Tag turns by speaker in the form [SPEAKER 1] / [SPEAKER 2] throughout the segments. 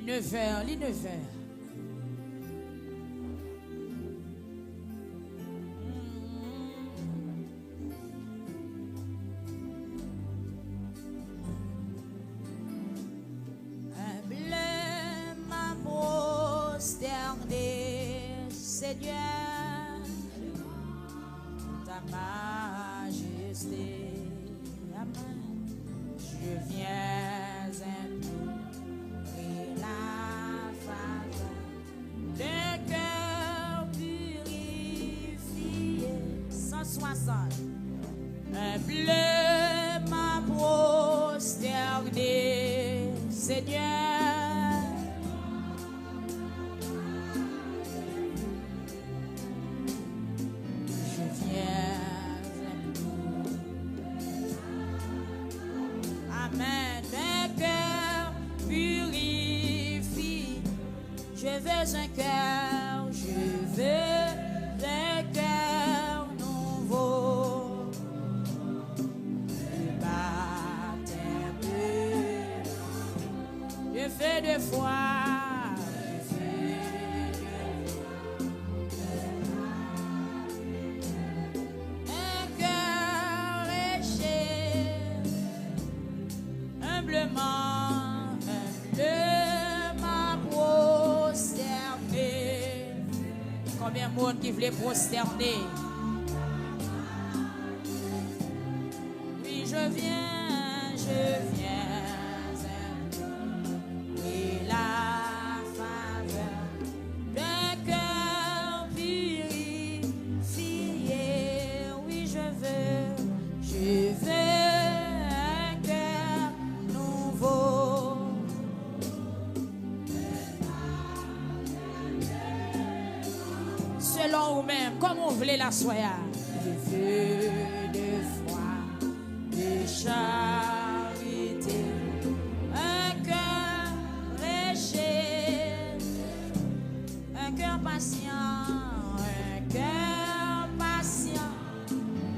[SPEAKER 1] 9h, les 9h.
[SPEAKER 2] Seigneur, ta majesté, amen. Je viens implorer la faveur d'un cœur purifié. 160. Humblement prosterné, Seigneur. Un cœur, je veux un cœur nouveau. Le baptême de feu de foi. Un cœur léché, humblement. Combien de monde qui voulait prosterner? Oui, je viens, et la faveur d'un cœur purifié. Oui, je veux un cœur nouveau. Selon vous-même, comme vous voulez la soya. De feu, de foi, de charité, un cœur léché, un cœur patient,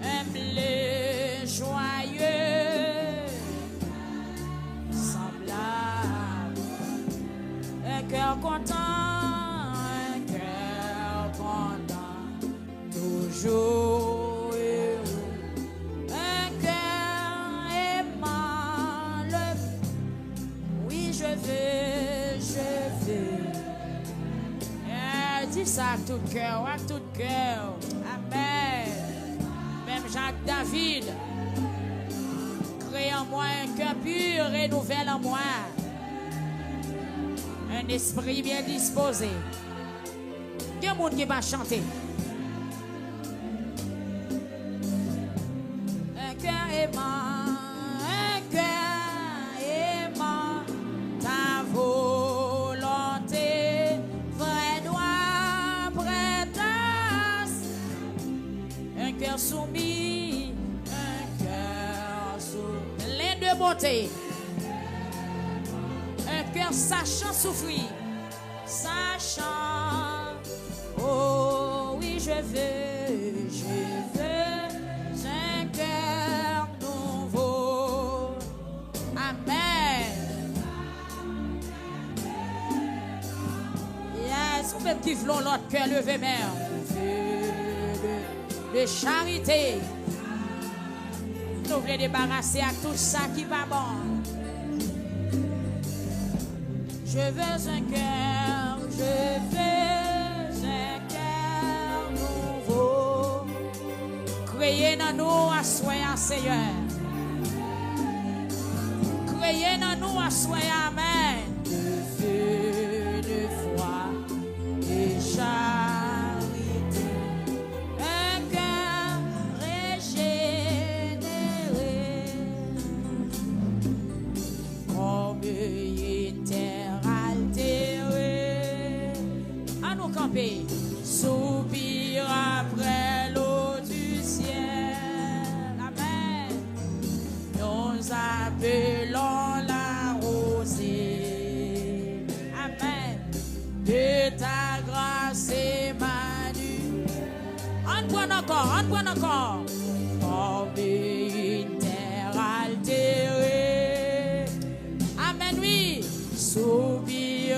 [SPEAKER 2] humble, joyeux, semblable, un cœur content. Toujours heureux, un cœur aimant le. Oui, je veux. Dis ça à tout cœur, Amen. Même Jacques David, crée en moi un cœur pur, renouvelle en moi un esprit bien disposé. Il y a un monde qui va chanter. Un cœur aimant ta volonté, vraie droit, prêtesse, un cœur soumis, plein de beauté, un cœur sachant souffrir, oh oui, je veux un cœur nouveau. Amen. Yes, ou même qui voulons notre cœur levé, mère. De charité. Nous voulons débarrasser à tout ça qui va bon. Je veux un cœur, Créez dans nous à soyez Seigneur. Créez dans nous à soyez Amen. De feu, de foi, de charité, un cœur régénéré, comme une terre altérée. À nous camper, soupir après l'eau. Appelons la rosée, amen, de ta grâce émanue. On prend encore, comme une terre altérée, amen, oui, soupir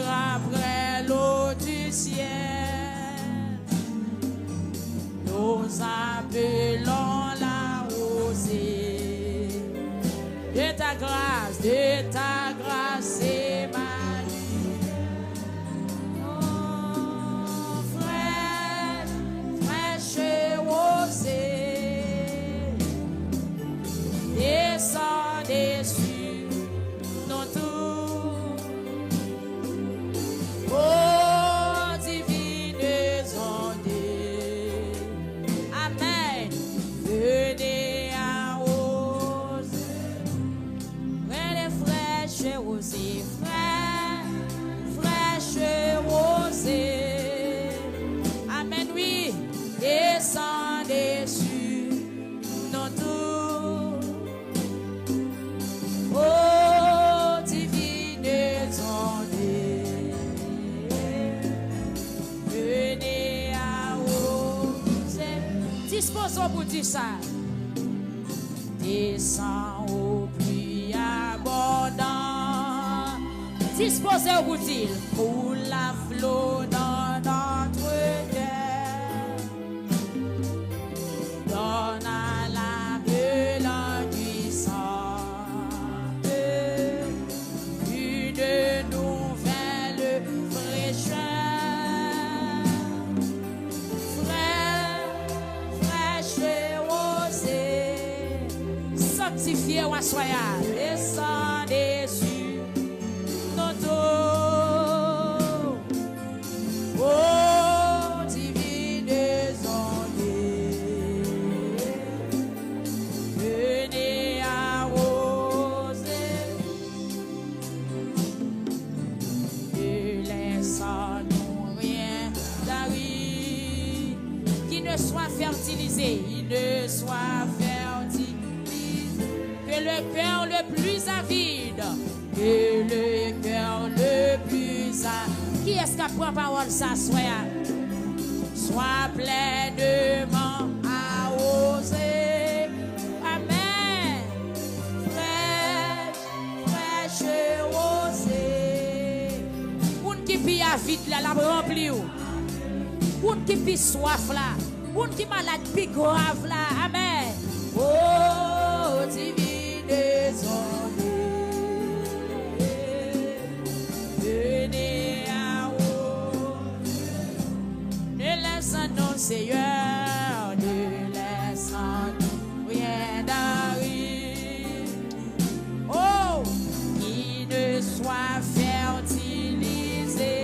[SPEAKER 2] de ta grâce et ma descendez sur nos tours, ô divines ondes. Amen. Venez arroser, les fraîches rosées, fraîches rosées. Amen, oui, descendez sur nos tours. Oh, divines ondes, venez arroser. Disposons pour dire ça. Descends au pluie abondant. Disposez pour dire pour la flot dans notre cœur. Donne à l'âme l'enduisante une nouvelle fraîcheur, fraîche et rosée, sanctifié ou assoya, descendez sur nos dos, oh divines ondes, venez arroser, ne laissons-nous rien d'arriver, qui ne soit fertilisé, il ne soit fertilisé, que le cœur le plus avide, que le cœur le plus avide. Qui est-ce qui prend parole ça, soit pleinement arrosé. Amen. Fraîche rosée. Pour qui pille à vite là, la rempli ou. Pour qui pille soif là. Pour qui malade pille grave là. Amen. Oh, divines ondes, venez arroser. Ne laissons-nous, Seigneur, ne laissons-nous rien d'arriver. Oh, qui ne soit fertilisé,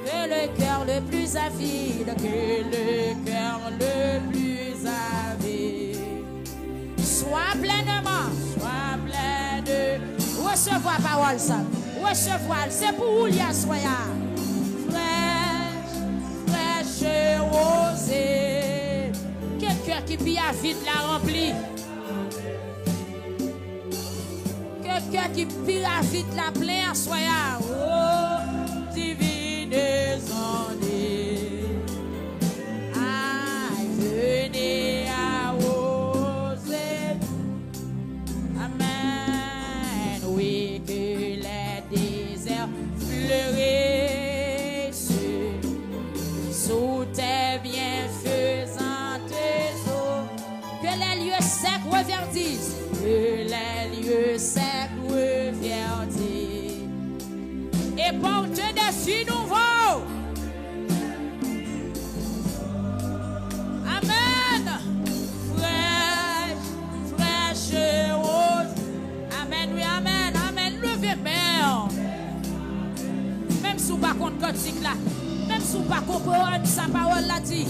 [SPEAKER 2] que le cœur le plus avide, que le cœur le plus avide. Sois pleinement, sois plein de recevoir parole ça. Recevoir, c'est pour vous, l'y soya. Fraîche rosée. Quelqu'un qui pille à vide la rempli. Quelqu'un qui pille à vide la plein soya. Oh, divines ondes. Aïe, venez arroser. Amen. Oui, que les déserts fleurissent sous tes bienfaisantes eaux. Que les lieux secs reverdissent. Que les lieux secs reverdissent. Et porte des fruits nouveaux. Amen. Fraîche rose. Amen, oui, amen, amen. Levez main. Même si vous ne comprenez pas cantique là, même si vous ne comprenez pas sa parole là dit.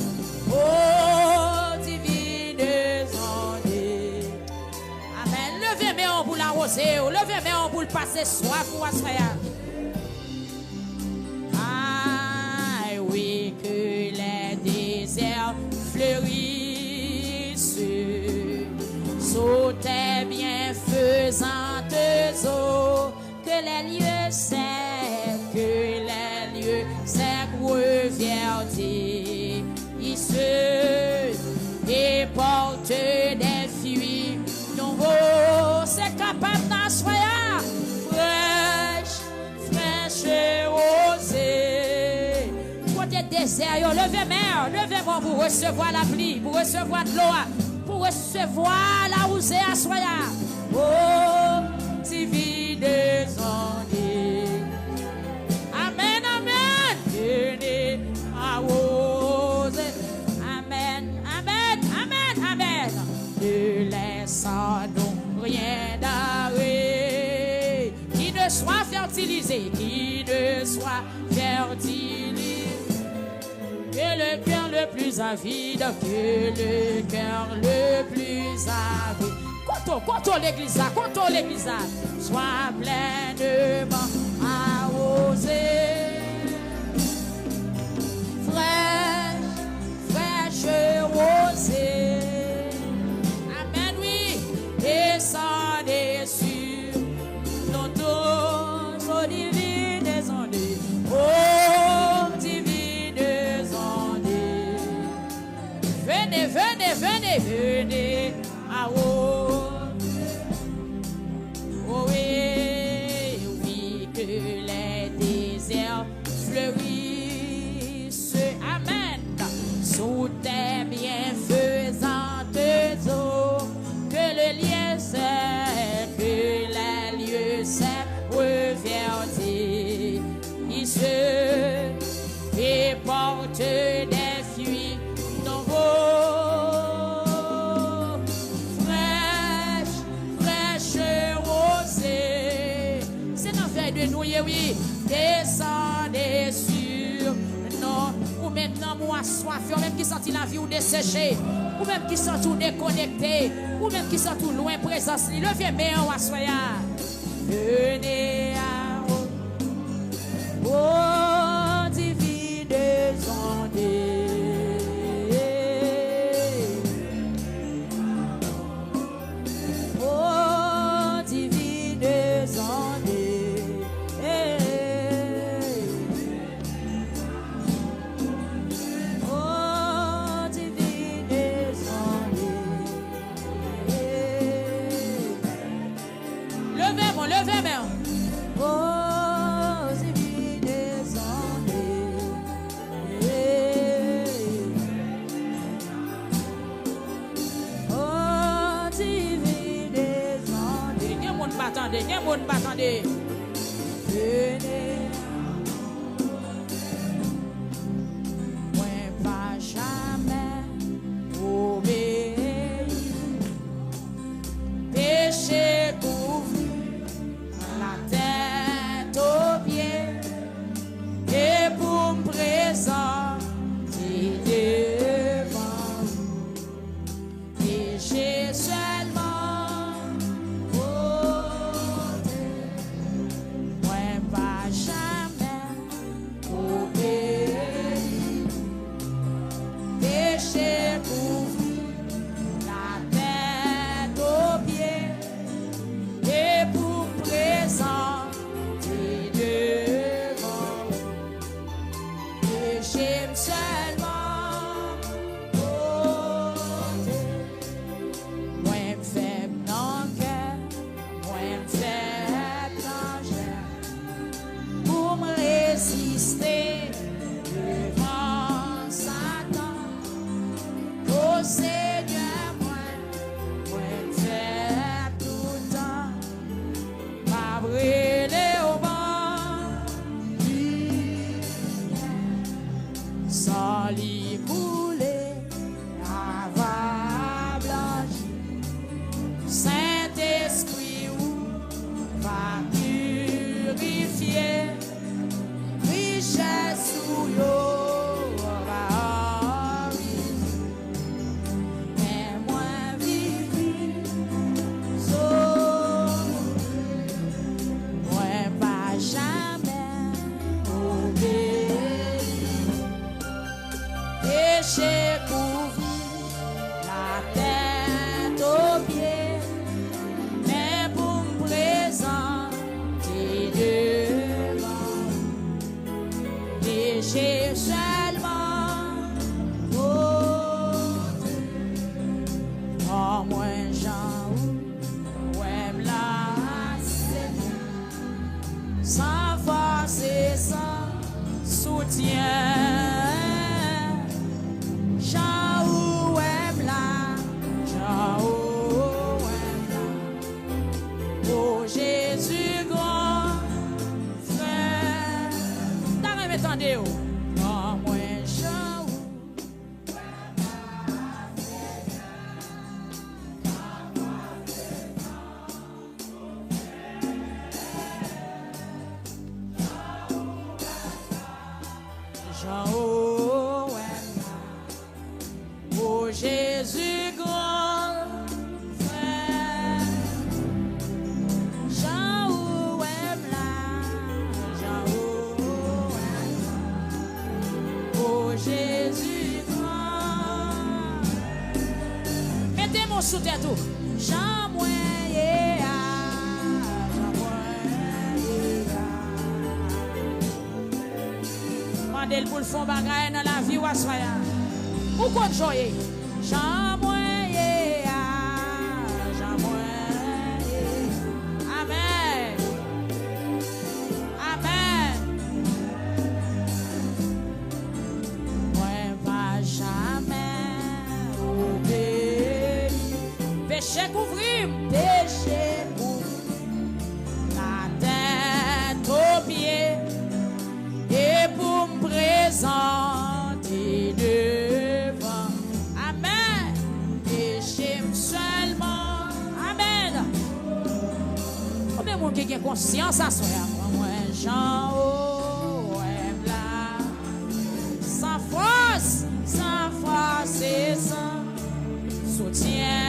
[SPEAKER 2] Oh, divines ondes. Amen. Levez main pour l'arroser. Levez main pour le passer soif ou assoya. Ah, oui, que les déserts fleurissent sous tes bienfaisantes eaux, que les lieux secs, reverdissent et portent des fruits nouveaux. C'est capable d'assoyer fraîche rosée. Côté désert, levez main pour recevoir la pluie, pour recevoir de l'eau, pour recevoir la rosée assoyer. Oh, divine. le plus avide, que le cœur le plus avide. Contour l'église, contour l'église, sois pleinement arrosé. Fraîche rosée. Amen, oui. Descendez sur nos dos, aux divines ondes. Oh, divines ondes. Venez, venez, venez, venez. Oh oui, oui, que les déserts fleurissent. Amen. Sous tes bienfaisantes eaux, que le lien sait, que les lieux s'est reverdit. Il se et porte des fruits nouveaux. De nous, oui, descendez sur nous, ou maintenant moi soif, ou même qui sentit la vie ou desséché, ou même qui sont tout déconnecté, ou même qui sont tout loin présence, levez bien ou assoya. Venez à oh, divines ondes. Oh, divines ondes. Levez main. Oh, divines ondes. Oh, divines ondes. Il y a monde m'attendait, il y a monde m'attendait. Venez. Moi pas jamais obéir. Péché couvert. Tête aux pieds et pour me présenter devant et j'ai seulement côté moi pas jamais obéir péché couvert la tête aux pieds et pour présenter j'aime seulement côté. Moi me faible dans le cœur, moi me faible dans l'air. Pour me résister devant Satan. Oh Seigneur, moi me faible tout le temps. Pas brûler au vent. Sans l'y couler, la va blanchir. Saint-Esprit va purifier. Richesse ou l'eau va enrichir. Mais moi vivre, moi pas jamais obéir. Péché couvert, la tête aux pieds, mais pour me présenter devant, péché seulement côté. Oh, moi Jean, ouais, me la sans force et sans soutien. Oh Jésus grand frère, t'as même entendu oh moi Jean Jean Jésus grand frère, Jean ou aime là, Jean ou aime. Oh Jésus grand, mettez mon sous-tête tout. Jean moyen, Jean moyen. Mandel pour le fond bagaille dans la vie ou assoya. Ou qu'on joye? Jean moyen, Jean moyen. Amen. Amen. Moi pas jamais oublier. Péché couvrir, péché couvrir. La tête aux pieds. Et pour me présenter devant. Amen. Péché seulement. Amen. Combien de monde qui a conscience à soi? Moi, Jean, oh, ouais, là. Sans force et sans soutien.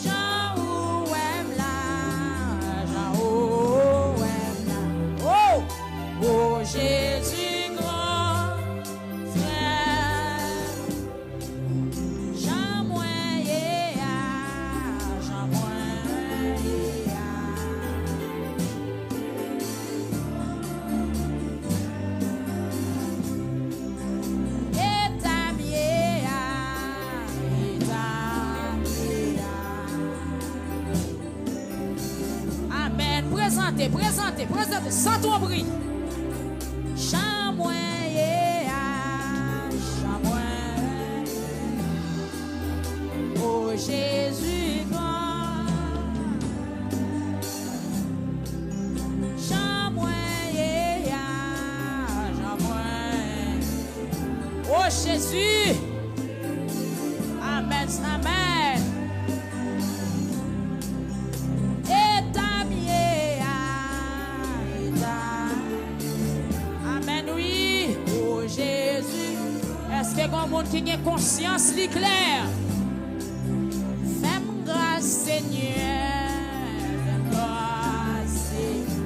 [SPEAKER 2] Jean, oh, ouais, là. Jean, oh, ouais, là. Oh, oh, Jésus grand frère. Jean moyen, Jean moyen. Amen. Présentez, sans ton bruit. Jean moyen, Jean moyen. Oh Jésus grand. Jean moyen, Jean moyen. Oh Jésus. Amen, amen. Amen, oui. Oh Jésus. Est-ce que grand monde qui a conscience li clair? Fais-moi grâce, Seigneur. Fais-moi grâce, Seigneur.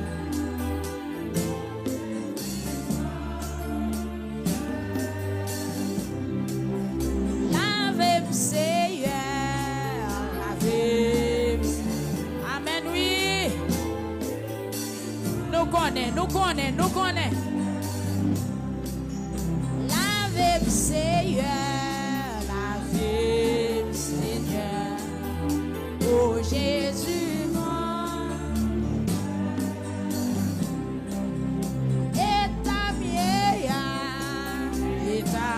[SPEAKER 2] Lave-moi, Seigneur. Lave-moi. Amen, oui. Nous connaissons. Lave-moi, Seigneur. Lave-moi, Seigneur. Oh Jésus grand. Et ta vieille, et ta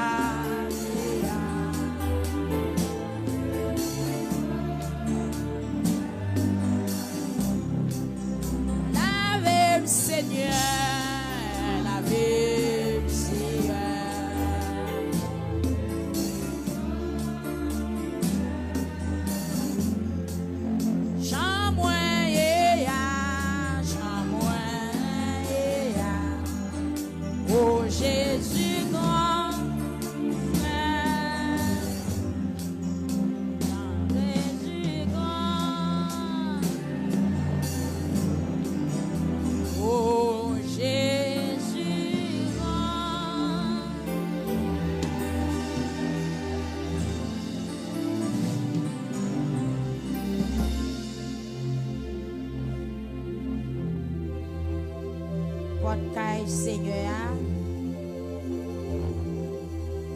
[SPEAKER 2] Seigneur, la vie, Seigneur. Jean moyen, oh Jésus grand frère. Jésus grand. Oh Jésus grand. Podcast Seigneur,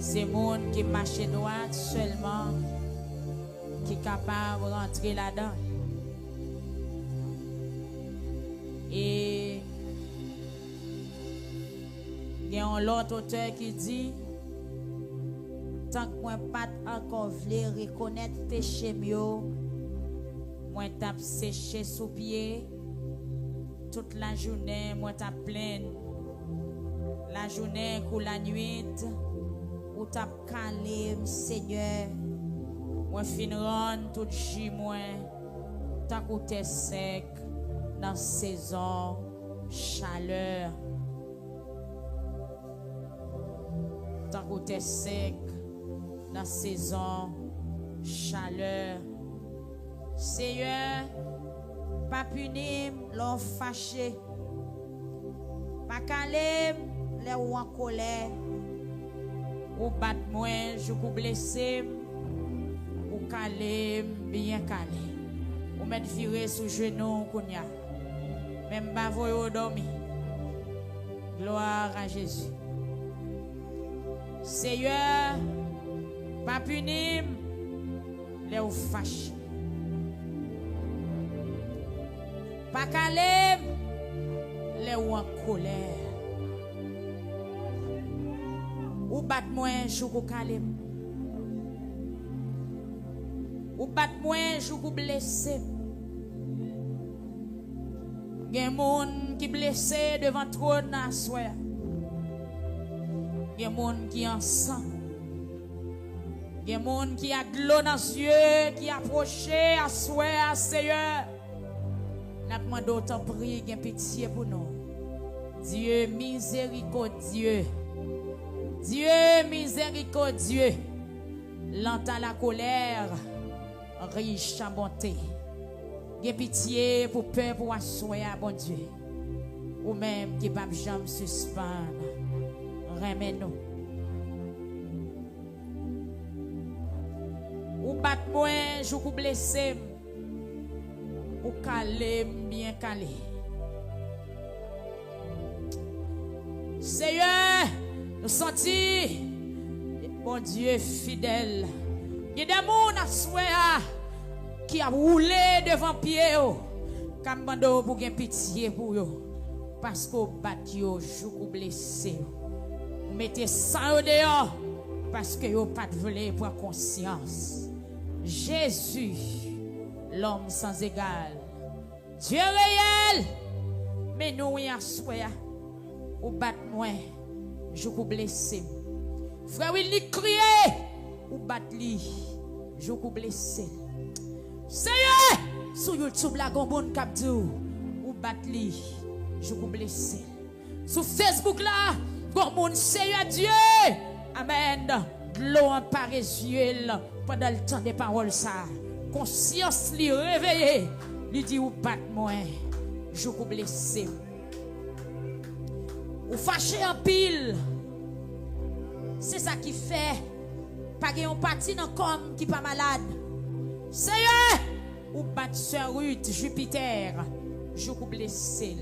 [SPEAKER 2] c'est monde qui marche droit seulement qui est capable de rentrer là-dedans. Et il y a un autre auteur qui dit tant que moi pas encore voulu reconnaître péché mieux, moi tape séché sous pied toute la journée, moi tape pleine la journée ou la nuit ou tape calé Seigneur, moi fin rendre tout jour moi tant que t'es sec dans saison chaleur. Tant que t'es sec dans saison chaleur. Seigneur, pas punir l'on fâché, pas calé les ou en colère, ou bat moins, je vous blessé, ou calé, bien calé, ou mettre viré sous genou, kounya, même pas voyo dormi. Gloire à Jésus. Seigneur, pas punir les ou fâché. Pas calé les ou en colère. Ou bat moins jou calé. Ou bat moins jou blessé. Gen moun qui blessé devant trône à soir. Gen moun qui en sang. Gen moun qui a de l'eau dans les yeux, qui approché à soir, Seigneur. N'a demandé d'autant prier, gen pitié pour nous. Dieu miséricordieux. Dieu miséricordieux. Lent à la colère, riche en bonté. Gen pitié pour peur pour assoyer, bon Dieu. Ou même qui pas jamais suspendre. Remets-nous. Ou bat moins, je vous blessé. Ou calé, bien calé. Seigneur, nous sentons, bon Dieu fidèle. Il y a des gens à souhait qui a roulé devant pied. Comme bando pour gagner pitié pour eux. Parce que bat yo, jou blessé. Mettez ça au dehors. Parce que yo pas de voler pour conscience. Jésus, l'homme sans égal. Dieu réel. Mais nous, y a souhait. Ou bat moins. Jou blessé. Frère, il crié. Ou bat li. Jou blessé. Seigneur, sur YouTube la gombon kapdou ou bat li, je vous blessé. Sur Facebook là, gombon Seigneur Dieu. Amen. L'eau en parésiel pendant le temps des paroles ça. Conscience li réveillée, lui dit ou bat moi, je vous blessé. Ou fâché en pile. C'est ça qui fait pas gen parti dans comme qui pas malade. Seigneur, ou bat sur Ruth, Jupiter, je vous blessé.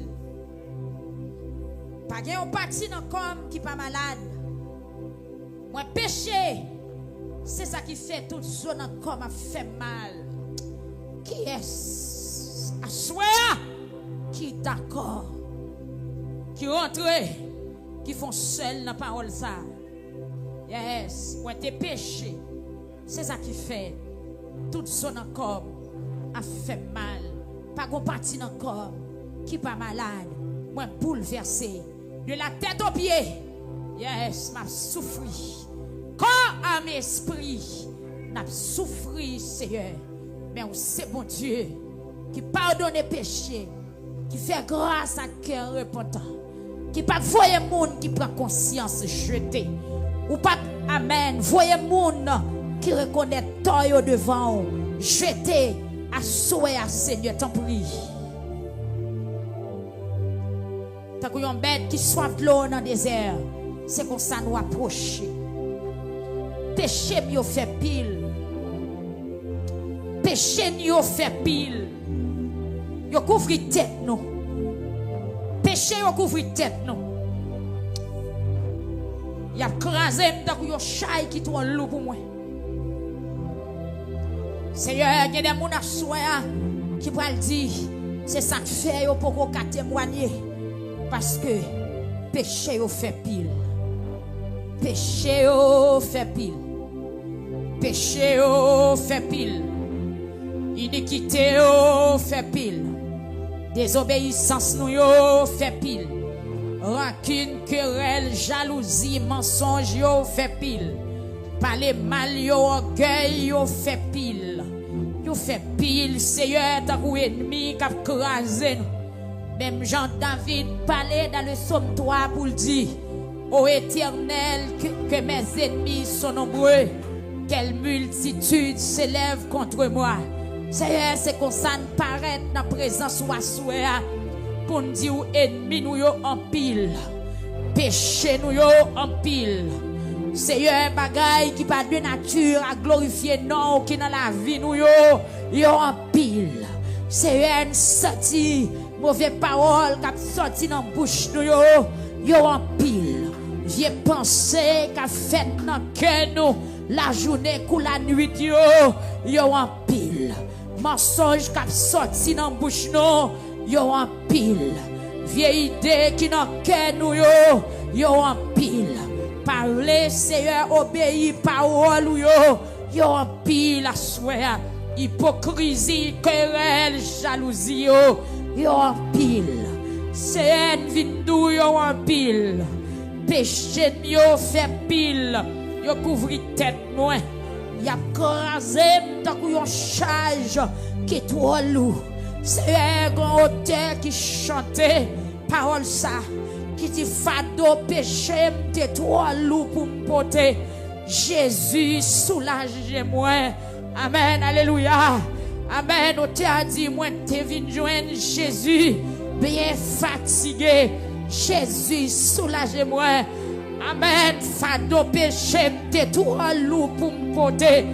[SPEAKER 2] Pas gen parti dans comme qui pas malade. Moi péché, c'est ça qui fait toute zone comme a fait mal. Qui est-ce? À soi, qui d'accord, qui rentre, qui font seul dans la parole ça. Yes, moi t'es péché, c'est ça qui fait. Toute son corps a fait mal. Pas qu'on partie dans le corps qui pas malade. Moi bouleversé. De la tête aux pieds. Yes, m'a souffri. Corps à mes esprits. N'a souffri, Seigneur. Mais c'est bon Dieu qui pardonne les péchés. Qui fait grâce à cœur repentant. Qui pas voyer monde qui prend conscience jeté. Ou pas, amen, voyez monde qui reconnaît toi devant, jeté à souhait à Seigneur, t'en prie. Tant qu'il y a une bête qui soif de l'eau dans le désert, c'est comme ça nous approcher. Péché nous fait pile. Péché nous fait pile. Yo couvre tête nous. Péché yo couvre tête nous. Y a crasé tant qu'il y a chai qui tourne loup pour moi. Seigneur, il y a des gens à soi qui pourraient dire, c'est ça que fait pour qu'on témoigner. Parce que péché fait pile. Péché fait pile. Péché fait pile. Iniquité fait pile. Désobéissance nous fait pile. Rancune, querelle, jalousie, mensonge fait pile. Parler mal, orgueil, yo fait pile. Yo fait pile, Seigneur, ta kou ennemi qui a crasé nous. Même Jean-David parlait dans le psaume 3 pour le dire, ô Éternel, que mes ennemis sont nombreux. quelle multitude s'élève contre moi. Seigneur, c'est qu'on s'en paraît dans la présence ou à souhait pour nous dire ennemis nous en pile, péché nous en pile. Seigneur, bagaille qui pas de nature à glorifier non qui dans la vie nous yo en pile. Seigneur, sorti mauvaise parole qui sorti dans bouche nous yo en pile. Vieux pensée qui fait dans cœur nous la journée ou la nuit yo en pile. Mensonge qui sorti dans bouche nous yo en pile. Vieille idée qui dans cœur nous yo en pile. Parler, Seigneur, obéir, parole, yo en pile à souhait. Hypocrisie, querelle, jalousie, yo en pile. C'est vindou, yo en pile. Péché, yo fait pile. Yo couvri tête, moi. Y a crasé, tant qu'on yon charge, qui trop lourd. C'est un grand auteur qui chantait, parole ça. Qui dit fado péché m'te trop lourd pour me porter. Jésus soulage-moi. Amen, alléluia. Amen, on t'a dit moi t'es venu joindre Jésus bien fatigué. Jésus soulage-moi. Amen, fado péché m'te trop lourd pour me porter.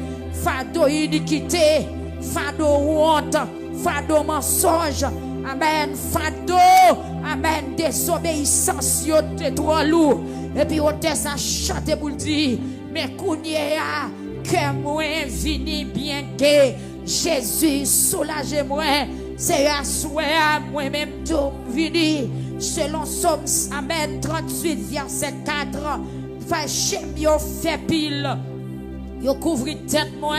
[SPEAKER 2] Fado iniquité, fado honte, fado mensonge. Amen, fado, amen, désobéissance, yo te trop lourd. Et puis, on te ça chanter pour dire, mais kounye a, que moi vini bien que Jésus soulage-moi. C'est à souhait à moi-même tout vini. Selon Somme, amen, 38, verset 4. Fâché, yo fait pile. Yo couvri tête moi.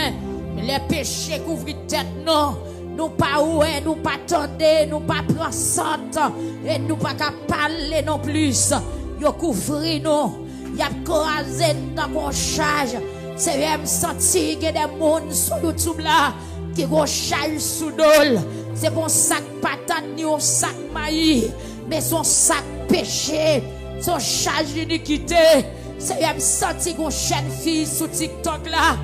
[SPEAKER 2] Les péchés couvri tête non. Nous pas oué, nous pas tendre, nous pas prendre et nous pas parler non plus. Yo couvri nous, y a croisé dans mon charge. C'est même senti que des monde sur YouTube là qui go charge sous dol. C'est bon sac patate ni un sac maïs, mais son sac péché, son charge d'iniquité. C'est même senti qu'on chaîne fille sur TikTok là.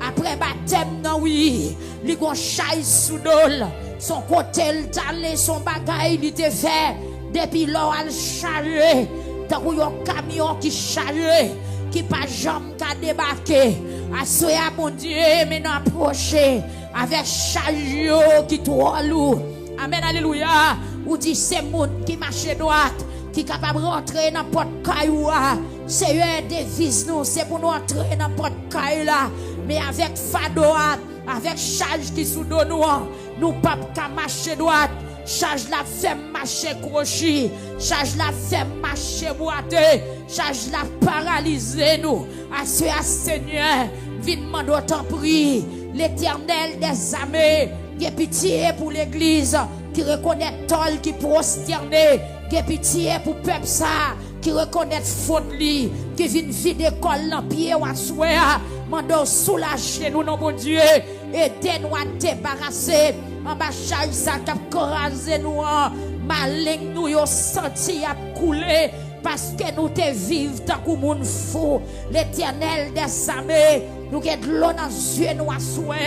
[SPEAKER 2] Après baptême, non oui, li gon chay sous dol, son côté le son bagay li te fait, depuis l'or al chargé, tant qu'on yon camion qui chargé, qui pas jambe ka débarqué, assoya mon Dieu, maintenant approché, avec charge qui trop lourd. Amen, alléluia, ou dit c'est moun qui marche droite, qui capable rentrer dans porte cailloua, c'est une devise nous, c'est pour nous entrer dans porte cailloua. Mais avec fadoat, avec charge qui sous nous, nous pas qu'à marcher droite. Charge la fait marcher crochet, charge la fait marcher boiter, charge la paralyser nous. À ce Seigneur, vinement d'autant prie, l'Éternel des armées, qui pitié pour l'église, qui reconnaît tol, qui prosterné, qui pitié pour peuple ça, qui reconnaît faute li, qui vient vider col dans pied ou à souhait. Mando soulager nous, non bon Dieu, aidez-nous à débarrasser. En bas charge ça qui a crasé nous, malign nous yo senti à couler, parce que nous te vivons tant que moun fou. L'Éternel des armées, nous avons de l'eau dans les yeux, nous à souhait.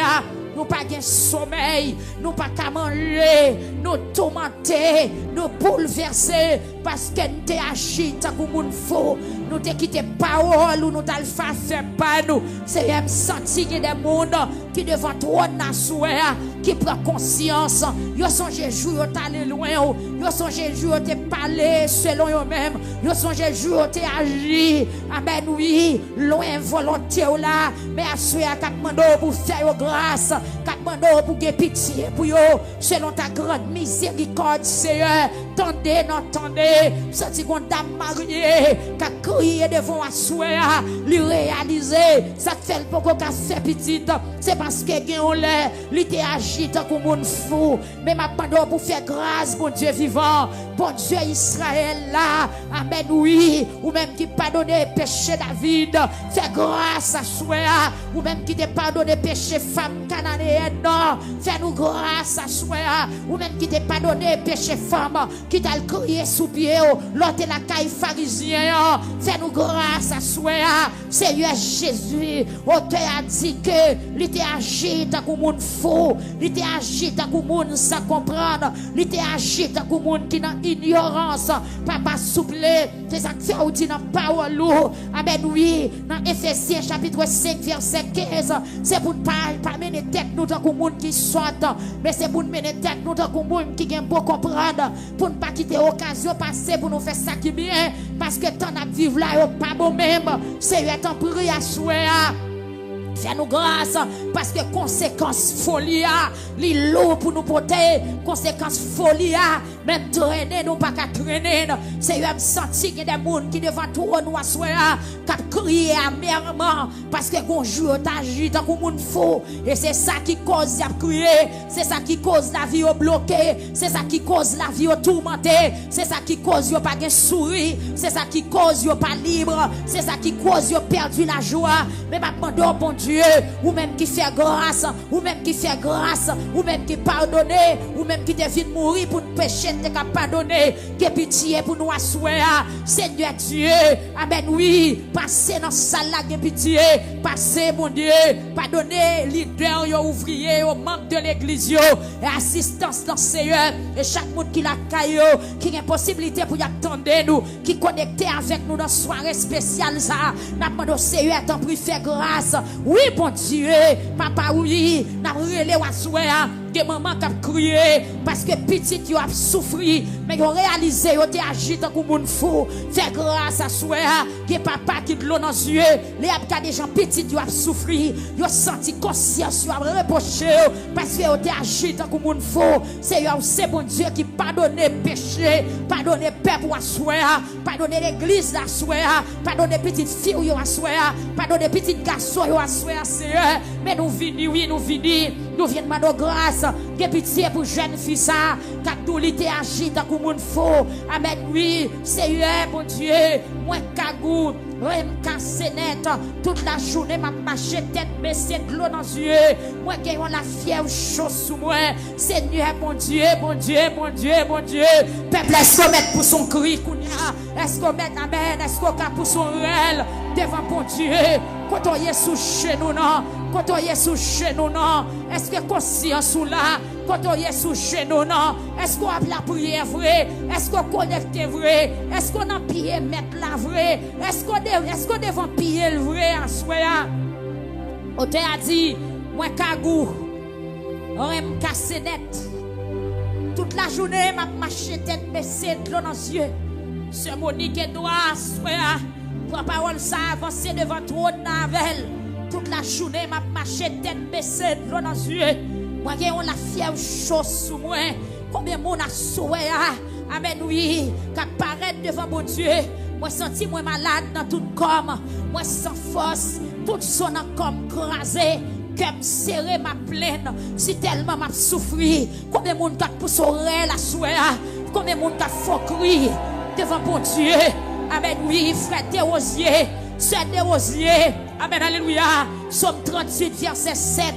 [SPEAKER 2] Nous pas de sommeil, nous pas qu'à manger, nous tourmenter, nous bouleverser, parce que nous t'es agi tant que moun fou. Nous t'es quitté parole ou nous t'as fait pas nous. C'est un senti que des mondes qui devant toi na souhait, qui prend conscience. Yo songe jour yo t'allé loin, yo songe jour yo t'es parlé selon yo même, yo songe jour yo t'es agi. Amen oui, loin volonté là, mais à souhait à mando pour faire grâce, mando pour gagner pitié pour yo, selon ta grande miséricorde Seigneur. Tendez, n'entendez, senti qu'on dame mariée, qu'a crié devant à souhait, lui réaliser, ça fait le beaucoup qu'a fait petite, c'est parce que on l'air, lui t'es agi tant qu'on monde fou, mais ma pardon pour faire grâce, bon Dieu vivant, bon Dieu Israël là, amen oui, ou même qui pardonne péché David, fait grâce à souhait, ou même qui te pardonne péché femme cananéenne, fais nous grâce à souhait, ou même qui te pardonne péché femme, qui t'a crié sous pied, l'autre la caille pharisien, fais-nous grâce à soi. Seigneur Jésus, auteur a dit que il était agi tant que monde faux, il était agi tant que monde sans comprendre, il était agi tant que monde qui dans ignorance. Papa souple, c'est ça que fait ou dit dans parole. Amen, oui, dans Éphésiens chapitre 5 verset 15, c'est pour ne pas mener tête nous tant que monde qui saute, mais c'est pour mener tête nous tant que monde qui vient pour comprendre, pour ne pas quitter l'occasion passée pour nous faire ça qui bien, parce que tant à vivre là, pas bon même. Seigneur, t'en prie à souhait. Fais-nous grâce parce que conséquence folie li lourd pour nous porter, conséquence folie même traîner nous pas qu'à traîner. Seigneur, me senti qu'il y a des gens qui devant toi nous asseoir qui crier amèrement parce que gon jour t'agit tant qu'on monde faux et c'est ça qui cause à crier, c'est ça qui cause la vie au bloqué, c'est ça qui cause la vie au tourmenté, c'est ça qui cause yo pas de sourire, c'est ça qui cause yo pas libre, c'est ça qui cause yo perdu la joie. Mais maintenant bon Dieu, ou même qui fait grâce, ou même qui fait grâce, ou même qui pardonne, ou même qui devine mourir pour nous pécher, te pardonner, qui est pitié pour nous asseoir. Seigneur Dieu, amen, oui, passez dans salle là, qui pitié, passez mon Dieu, pardonnez leader, ouvrier, au membre de l'église, et assistance dans Seigneur, et chaque monde qui l'a caillou, qui a une possibilité pour y attendre nous, qui connecté avec nous dans soirée spéciale, ça, n'a pas de Seigneur, t'en prie, fait grâce. Oui, bon Dieu, papa, oui, n'a relé à souhait, que maman qui a crié, parce que petit, tu as souffert, mais tu as réalisé, tu as agi tant que monde fou. Fais grâce à souhait, que papa qui de l'eau dans les yeux, les abkas des gens petits, tu as souffert, tu as senti conscience, tu as reproché, parce que tu as agi tant que monde fou. C'est bon Dieu qui pardonne péché, pardonne peuple à souhait, pardonne l'église à souhait, pardonne petite fille à souhait, pardonne petit garçon à souhait, Seigneur. Mais nous venons, oui, nous venons de grâce, que pitié pour jeune fille ça, car tout l'été agit dans le monde faux. Amen, oui, Seigneur, mon Dieu, moi, Kagou, Remka Sénète, toute la journée, m'a marché tête baissée de l'eau dans les yeux. Moi, qui ai la fièvre chaude sous moi. Seigneur, mon Dieu, mon Dieu, mon Dieu, mon Dieu. Peuple, est-ce qu'on met pour son cri, est-ce qu'on met, amen, est-ce qu'on met pour son réel devant mon Dieu? Quand on est sous chez nous, non? Quand on est sous chez nous, non? Est-ce que conscience ou là? Quand on est sous chez nous, non? Est-ce qu'on a la prière vraie? Est-ce qu'on connecte vrai? Est-ce qu'on a pillé mettre la vraie? Est-ce qu'on devant piller le vrai à soi? On te a dit, moi Kagou, on me casse net. Toute la journée, m'a marché tête baissée, de l'eau dans les yeux. Ce Monique et doit, soi, pour parole ça avancer devant toi navel. Toute la journée m'a marché tête baissée de l'eau dans les yeux. Moi j'ai la fièvre chaude sous moi. Combien de monde a souhait amen oui, qu'apparaître devant mon Dieu. Moi senti moi malade dans tout corps. Moi sans force, toute son corps crasé. Comme serré ma plaine, si tellement m'a souffri. Combien de monde t'a poussé la souhait. Combien de monde t'a fait crier devant mon Dieu. Amen, oui, frère Desrosiers, sœur Desrosiers, amen, alléluia. Somme 38, verset 7,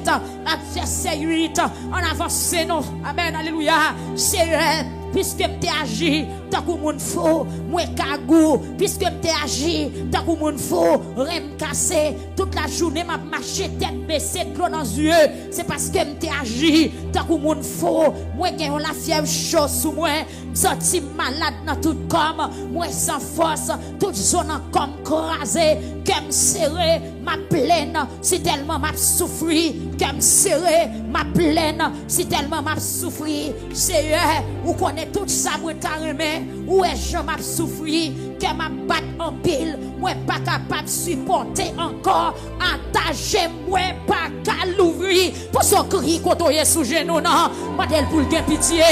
[SPEAKER 2] verset 8, en avance, non, amen, alléluia. Seigneur, puisque m'te agi, tant que moun faux, moi Kagou, puisque m'te agi, tant que moun faux, rem cassé, toute la journée m'a marché tête baissée, de l'eau dans les yeux, c'est parce que m'te agi, tant que moun faux, moi gagne la fièvre chaude sous moi, senti malade dans tout corps, moi sans force, toute zone comme crasé, comme serré, ma plaine, si tellement m'a souffri, comme serré, ma plaine, si tellement m'a souffri, Seigneur, ou connaît tout ça, moi carrément, où est-ce que m'a souffri, que m'a battu en pile, moi pas capable de supporter encore, entaché, moi pas qu'à l'ouvrir, pour son cri quand on est sous genou, non, modèle pour le pitié,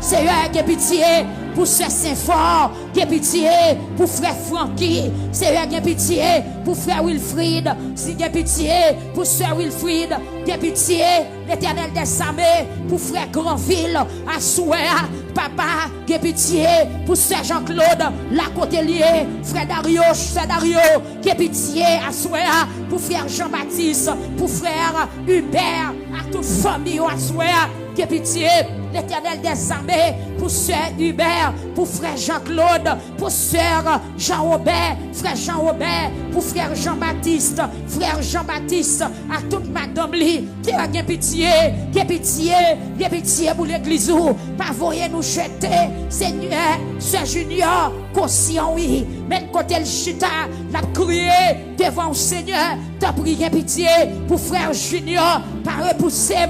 [SPEAKER 2] Seigneur, que pitié pour ce Saint-Fort, que pitié pour frère Francky, Seigneur, que pitié pour frère Wilfried, si que pitié pour sœur Wilfried, que pitié l'Éternel des armées pour frère Granville, à souhait, papa, que pitié pour sœur Jean-Claude, la Côtelier, frère Dario, que pitié à souhait pour frère Jean-Baptiste, pour frère Hubert, à toute famille à souhait, que pitié l'Éternel des armées, pour sœur Hubert, pour frère Jean-Claude, pour sœur Jean-Robert, frère Jean-Robert, pour frère Jean-Baptiste, à toute madame li, qui a pitié pour l'église ou, pas voyer nous jeter, Seigneur, sœur Junior, conscient oui, même quand elle chita, la crié devant le Seigneur, t'as prié pitié pour frère Junior, pas repousser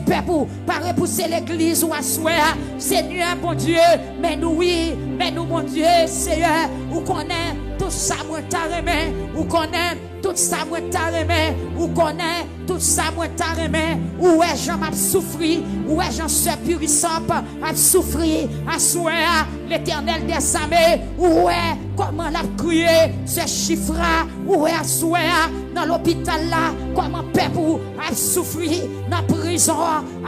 [SPEAKER 2] peuple, pas repousser l'église ou à souhait, Seigneur, bon Dieu, mais nous oui, mais nous, mon Dieu, Seigneur, ou connaît tout ça, moi t'as remis, ou connaît tout ça, moi t'as remis, ou connaît tout ça, moi t'as remis, où est Jean m'a souffri, où est Jean se purissant, a souffri, à souhait, l'Éternel des armées, où est, comment l'a crié, ce chiffre, où est à souhait, dans l'hôpital là, comment peuple a souffri, dans la prison,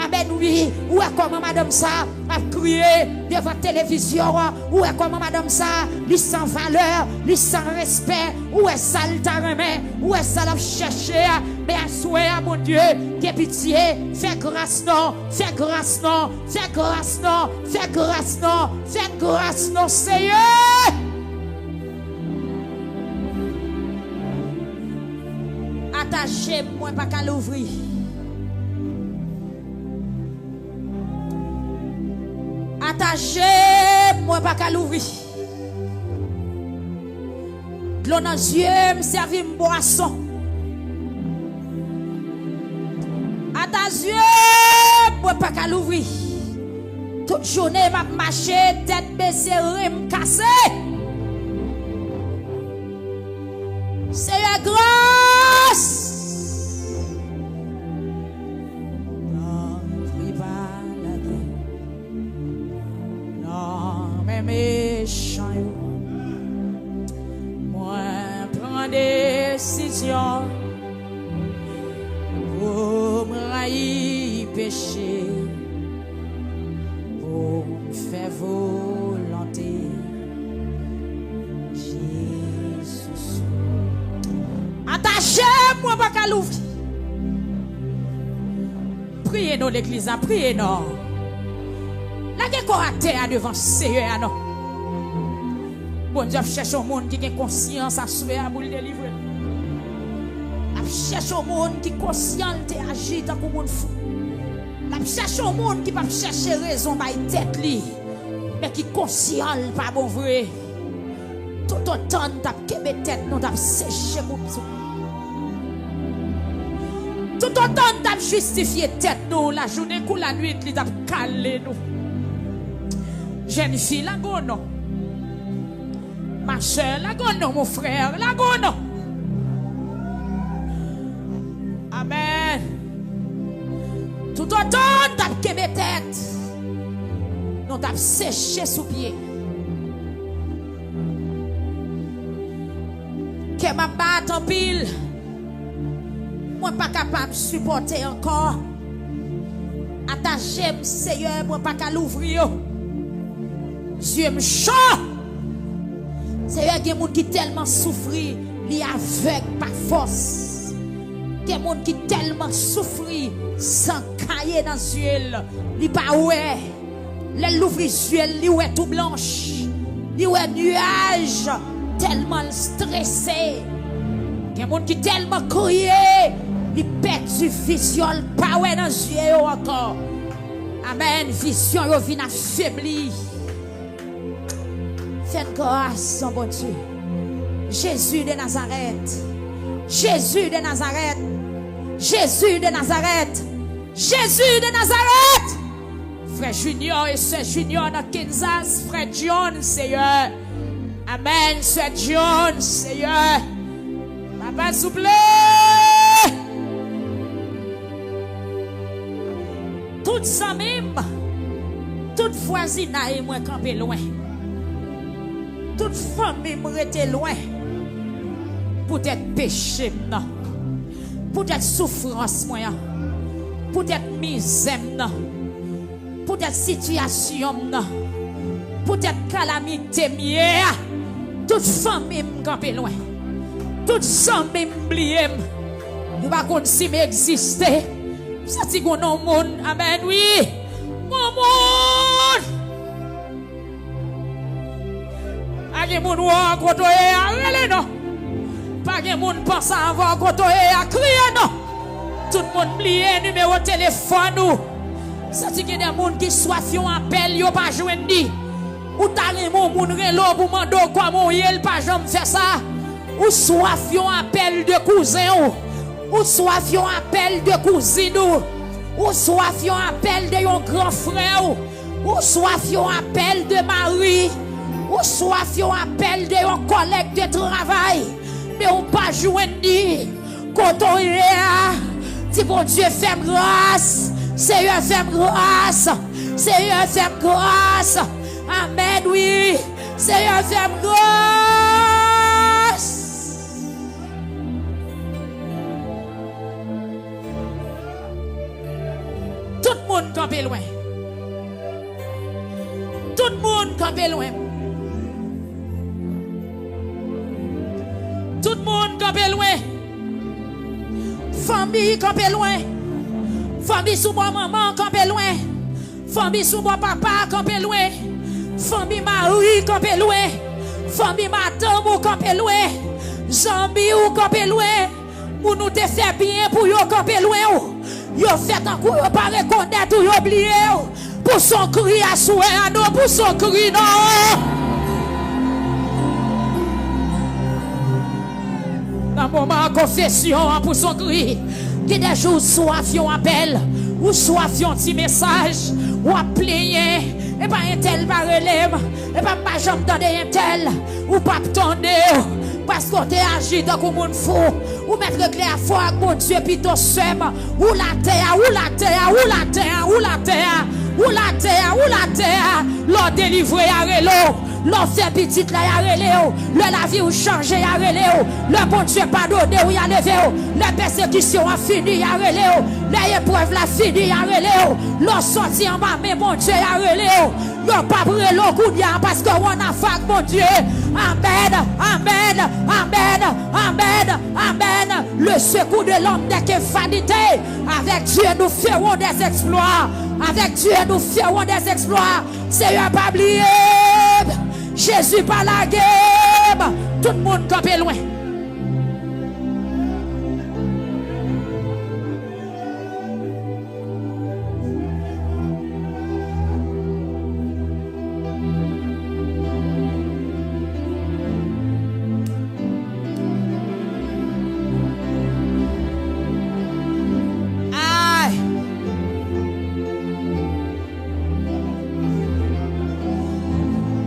[SPEAKER 2] amen oui, où est comment madame ça a crié devant la télévision, où est comment madame ça, lui sans valeur, lui sans respect, où est ça le taremé, où est ça l'a cherché, mais à souhait, mon Dieu, que pitié, fais grâce non, fais grâce non, fais grâce non, fais grâce non, fais grâce non, Seigneur. Attachez-moi pas qu'à l'ouvrir. Attachez-moi pas qu'à l'ouvrir. De l'eau dans les yeux, me servir une boisson. Attachez-moi pas qu'à l'ouvrir. Toute journée, m'a marché, tête baissée, rime cassé. C'est la grâce. Non, prie pas la guerre. Non, mais méchant. Moi, prends décision pour me railler péché, pour me faire volonté. Attachez-moi pas qu'à l'ouvrir. Priez nous l'église, priez nous. La guerre à terre devant Seigneur non. Bon Dieu cherche un monde qui a conscience à sauver pour le délivrer. La cherche un monde qui est conscient de agir tant que monde fou. La cherche un monde qui va chercher raison par tête li, mais qui conscient pas bon vrai. Tout autant t'a kebe tête nous t'a séché pour tout autant t'a justifié tête nous la journée ou la nuit li t'a calé nous. Jeune fille la gono. Ma soeur la gono mon frère la gono. Amen. Tout autant t'a kebe tête nous t'a séché sous pied. Que ma batte en pile, moi pas capable de supporter encore. Attaché, Seigneur, moi pas capable d'ouvrir. Dieu me chaud. Seigneur, il y a des gens qui tellement souffrent, li aveugle par force. Il y a des gens qui tellement souffrent, sans cahier dans les yeux, li pas ouais. Les l'ouvrir les yeux, li ouais tout blanche, li ouais nuage. Tellement stressé, il y a des gens qui tellement crié, ils perdent du vision, pas ouais dans les yeux encore. Amen, vision, ils viennent affaiblir. Faites grâce, mon bon Dieu. Jésus de Nazareth, Jésus de Nazareth, Jésus de Nazareth, Jésus de Nazareth. Frère Junior et Sœur Junior dans Kansas, Frère John, Seigneur. Amen, Sœur John, Seigneur. Papa, s'il vous plaît. Tout ça même, toute voisinage, moi, campé loin. Toute famille, moi, était loin. Peut-être péché, non. Peut-être souffrance, moi. Peut-être misère, non. Peut-être situation, non. Peut-être calamité, mieux. Toute famille m'campé loin. Toute famille m'oublié. Nous pas si m'exister. Ça dit qu'on a monde. Amen oui. monde. Pas de monde à côté à relé non. Pas de monde pense à avoir côté à crier non. Tout le monde oublie numéro de téléphone nous. Ça dit qu'il y a des gens qui soif yon appel yo pas joindre ni. Ou ta mon moun relo pour mando quoi mon yel pas jamais faire ça. Ou soif yon appel de cousin ou soif yon appel de cousine ou soif yon appel de yon grand frère ou soif yon appel de mari ou soif yon appel de yon collègue de travail mais on pas joindre ni quand on est dit bon Dieu fait grâce. Seigneur, fais grâce. Seigneur, fais grâce. Amen, oui. Seigneur, fais grâce. Tout le monde campé loin. Tout le monde campé loin. Tout le monde campé loin. Famille campé loin. Famille sous moi maman campé loin. Famille sous moi papa campé loin. Famille Marie campé loin. Famille madame ou campé loin. Jambi ou campé loin. Pour nous te faire bien pour yo campé loin. Yo fait un coup yo pas reconnaître ou yo oublier. Pour son cri à souhait à nous pour son cri non. Dans moment confession pour son cri. Qui des jours soif yon appel ou soif yon petit message ou à plier et pas un tel va relève et pas jambe dans un tel ou pas tendre parce qu'on t'est agi dans comme un fou ou mettre clair fort mon Dieu puis ton sème ou la terre ou la terre ou la terre ou la terre ou la terre ou la terre l'on délivrer à relo l'on fait petit là à relé la vie ou changer à relé le bon Dieu pardonné ou y a levé la persécution a fini à relé l'épreuve la fini à relé l'on sorti en bas mais bon Dieu à relé l'on pas brûlé coup de parce que on a fait mon Dieu amen amen amen amen amen le secours de l'homme n'est que vanité avec Dieu nous ferons des exploits avec Dieu nous ferons des exploits Seigneur pas oublier Jésus pas la guerre. Tout le monde campé loin. Aïe.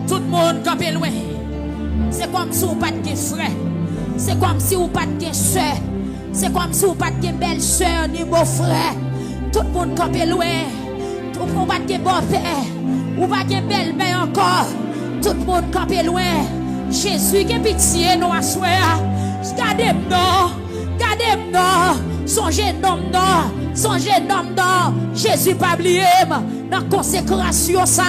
[SPEAKER 2] Tout le monde campé loin. C'est comme si vous pas de frère. C'est comme si vous pas de soeur. C'est comme si vous pas de belle soeur ni beau frère. Tout le monde campé loin. Tout le monde pas de bon père. Ou pas de belle mère encore. Tout le monde campé loin. Jésus qui pitié nous à soir. Gardez-moi. Gardez-moi. Songez nom non. Songez nom non. Jésus pas oublié dans consécration ça.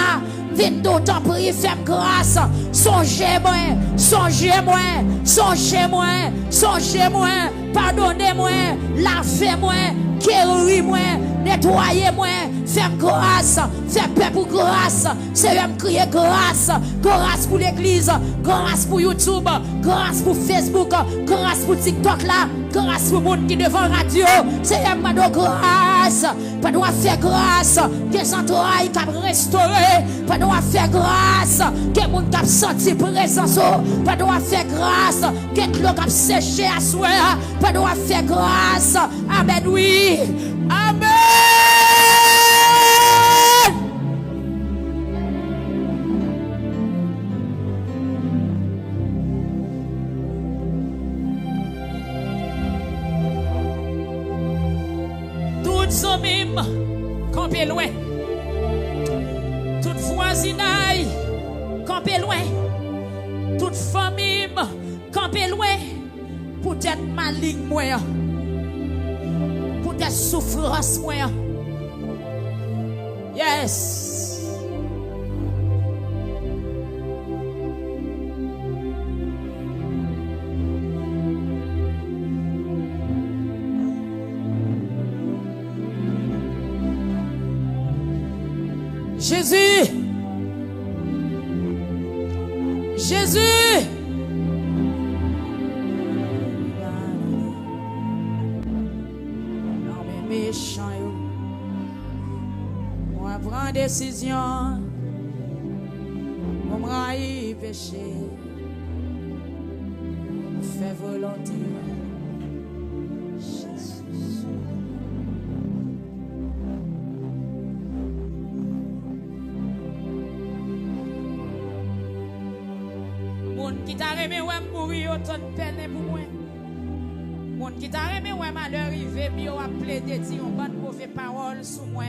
[SPEAKER 2] Vite d'autant prier, fais grâce. Songez-moi, songez-moi, songez-moi, songez-moi, pardonnez-moi, lavez-moi, guéris-moi, nettoyez-moi, fais grâce, fais paix pour grâce. Seigneur, me crier grâce, grâce pour l'église, grâce pour YouTube, grâce pour Facebook, grâce pour TikTok là, grâce pour le monde qui est devant la radio. Seigneur, me donne grâce, pas doit faire grâce, que son travail qui a restauré, pas doit faire grâce, que le monde qui a senti présence, pas doit faire grâce, que l'eau qui a séché à soi, pas doit faire grâce. Amen, oui. Amen. Toutes amis, campez loin. Toute voisinaille, campez loin. Toute famille, campez loin. Peut-être maligne moi. Peut-être souffrance moi. Yes. Jésus. Jésus. Non mais méchant yo. Moi prends décision. Moi y péché. Fais volonté. Jésus. Moun qui t'a remis ouais mourir autant de peine pour moi. Moun qui t'a remis ouais malheur arrivé mi a plaidé dit on bonne mauvaise parole sur moi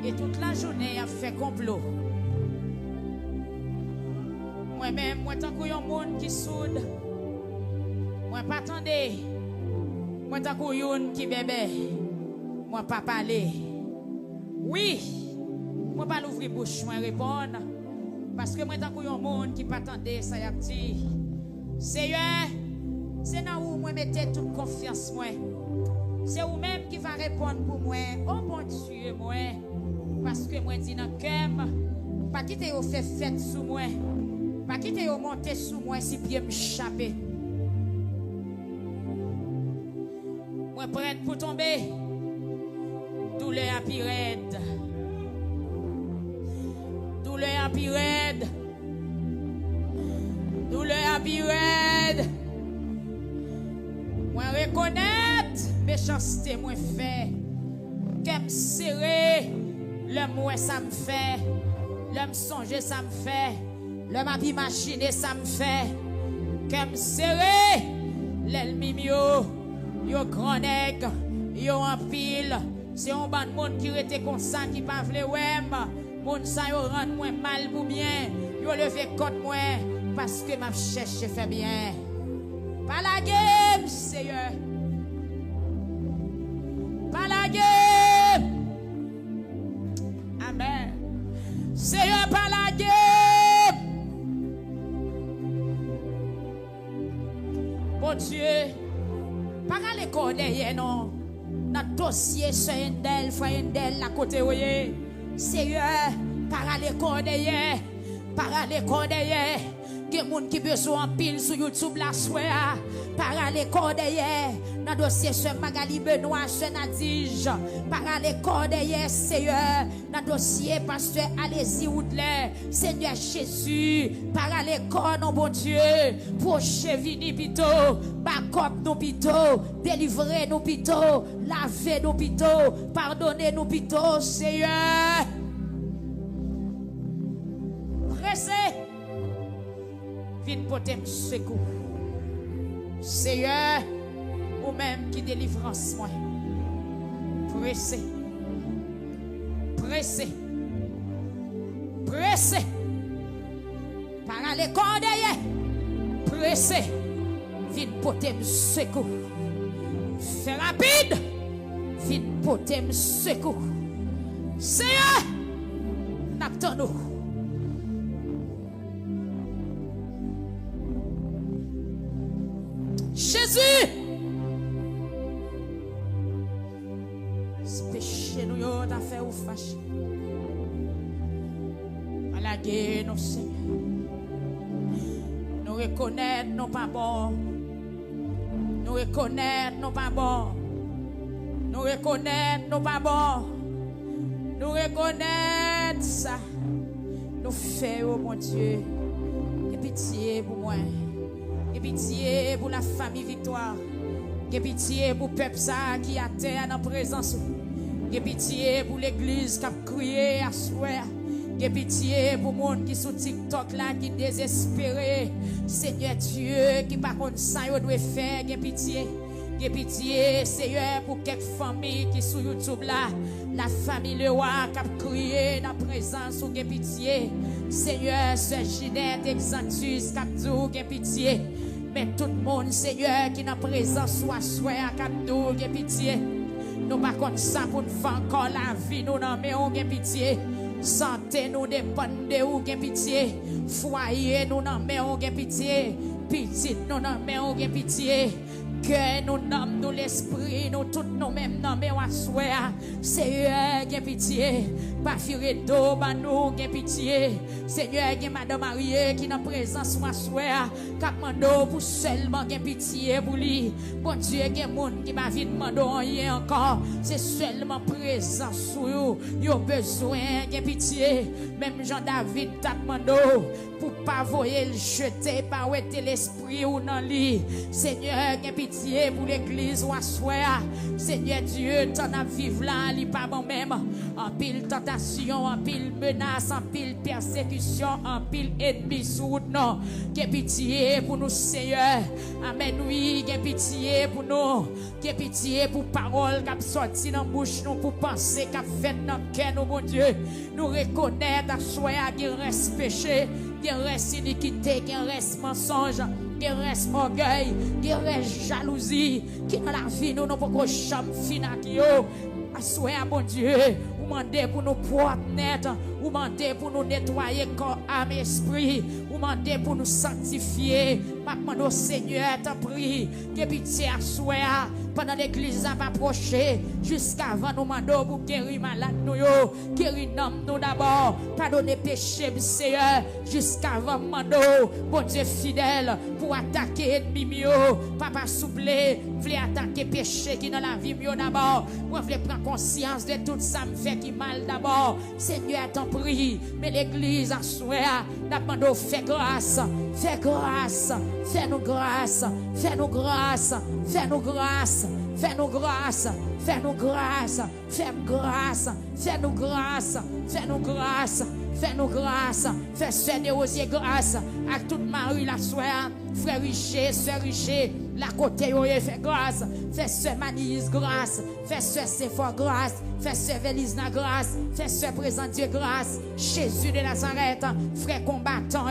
[SPEAKER 2] et toute la journée a fait complot. Moi-même moi tant que yon monde qui soude. Moi pas attendez. Moi tant que yon qui bébé. Moi pas parler. Oui. Moi pas l'ouvrir bouche moi répondre. Parce que moi, tant qu'il y a un monde qui m'attendait, ça y a dit, Seigneur, c'est là où moi mettez toute confiance, moi. C'est vous-même qui va répondre pour moi. Oh mon Dieu, moi. Parce que moi, dis dans le cœur, pas quitter vous faire fête sous moi. Pas quitter vous monter sous moi si pied me chapé. Moi, prête pour tomber. Douleur à pirate. Douleur à pirate. Douleur à pirate. Moi reconnaître méchanceté moi fait. Qu'elle me serrer. L'homme ouais ça me fait. L'homme songer ça me fait. L'homme à imaginer ça me fait. Qu'elle me serrer. L'ennemi yo grand nègre. Yo en pile. C'est un bon monde qui était comme ça qui pas vle wèm. Moun sa yo rend moi mal pour bien. Yo levé contre moi parce que m'a cherché fait bien. Pas la game, Seigneur. Pas la game. Amen. Seigneur, pas la game. Bon Dieu, pas les cordes non. Notre dossier sur Endel, frère Endel, la côté ouye. Seigneur, par les cordes, par les cordes. Il y a des gens qui ont besoin de pile sur YouTube la soirée. Par les cordes, dans le dossier sur Magali Benoît, sur Nadige. Par les cordes, Seigneur, dans le dossier pasteur Allez-y Woodley. Seigneur Jésus, par les cordes, bon Dieu, proche vini pito, backup nous pito, délivrer nous pito, laver nous pito, pardonner nous pito, Seigneur. Pressez. Vite pour te secours. Seigneur, ou même qui délivrance moi. Pressez. Pressez. Pressez. Par les cordes. Pressez. Vite pour te secours. Fais rapide. Vite pour te secours. Seigneur, n'attendons. Jésus, ce péché nous a fait ou fâché. Malgré nos Seigneur, nous reconnaître nos pas bons, nous reconnaître nos pas bons, nous reconnaître nos pas bons, nous reconnaître ça, nous faisons, mon Dieu, et pitié pour moi. Et pitié pour la famille Victoire. Et pitié pour le peuple qui a terre dans la présence. Et pitié pour l'église qui a crié à soir. Et pitié pour le monde qui est sur TikTok là, qui est désespéré. Seigneur Dieu, qui par contre ça, il doit faire. Et pitié. Et pitié, Seigneur, pour quelques familles qui sont sur YouTube là. La famille Le Roi qui a crié dans la présence. Et pitié. Seigneur, Sœur Ginette, Exantus, qui a dit, et pitié. Mais tout le monde, Seigneur, qui est en présence, soit à Capdou, qui pitié. Nous pas comme ça pour nous faire encore la vie, nous n'en mettons que pitié. Santé, nous dépend de vous, que pitié. Foyer, nous n'en mettons que pitié. Petite, nous n'en mettons que pitié. cœur, nous nommons nous l'esprit, nous tous nous-mêmes nommons à soi. Seigneur, gain pitié. Pas firer d'eau, bah nous, gain pitié. Seigneur, gain Madame Marie qui est en présence à soi. Cap mando pour seulement gain pitié pour lui. Bon Dieu, gain monde qui m'a vite demandé rien encore. C'est seulement présence sur vous. Yo besoin gain pitié. Même Jean-David t'a demandé pour pas voyer le jeter, pas ouéter l'esprit ou dans lui. Seigneur, gain pitié pour l'église ou à soi. Seigneur Dieu, t'en as vivre là, li pas bon même. En pile tentation, en pile menace, en pile persécution, en pile ennemi sous non. Gain pitié pour nous, Seigneur. Amen, oui, gain pitié pour nous. Gain pitié pour parole qui sorti dans bouche nous, pour penser qu'a fait dans cœur nous, mon Dieu. Nous reconnaître à soi qu'il reste péché, qu'il reste iniquité, qu'il reste mensonge, qu'il reste orgueil, qu'il reste jalousie, qui dans la vie nous ne pouvons jamais finir. Assoyez, mon Dieu, ou mandez pour nous porter net, ou mandez pour nous nettoyer corps, âme, esprit, ou mandez pour nous sanctifier. Maintenant, Seigneur, t'en prie, que pitié assoyez, pendant l'église a approché, jusqu'avant nous mandons pour guérir malade nous, guérir nous d'abord, pardonner péché, Seigneur, jusqu'avant mandons, bon Dieu fidèle, pour attaquer ennemi, papa souplé, voulez attaquer péché qui dans la vie d'abord, moi voulez prendre conscience de tout ça me fait qui mal d'abord. Seigneur, t'en prie, mais l'église a souhait, demandons fais grâce, fais grâce, fais-nous grâce, fais-nous grâce, fais-nous grâce, fais-nous grâce, fais-nous grâce, fais-nous grâce, fais-nous grâce, fais-nous grâce, fais-nous grâce, fais soeur de Rosier grâce, à toute Marie la soeur, frère Richer, soeur Richer, la côté fait grâce, fais soeur Manise grâce, fais soeur Sephore grâce, fais soeur Vélisna grâce, fais soeur Présent Dieu grâce, Jésus de Nazareth, frère combattant,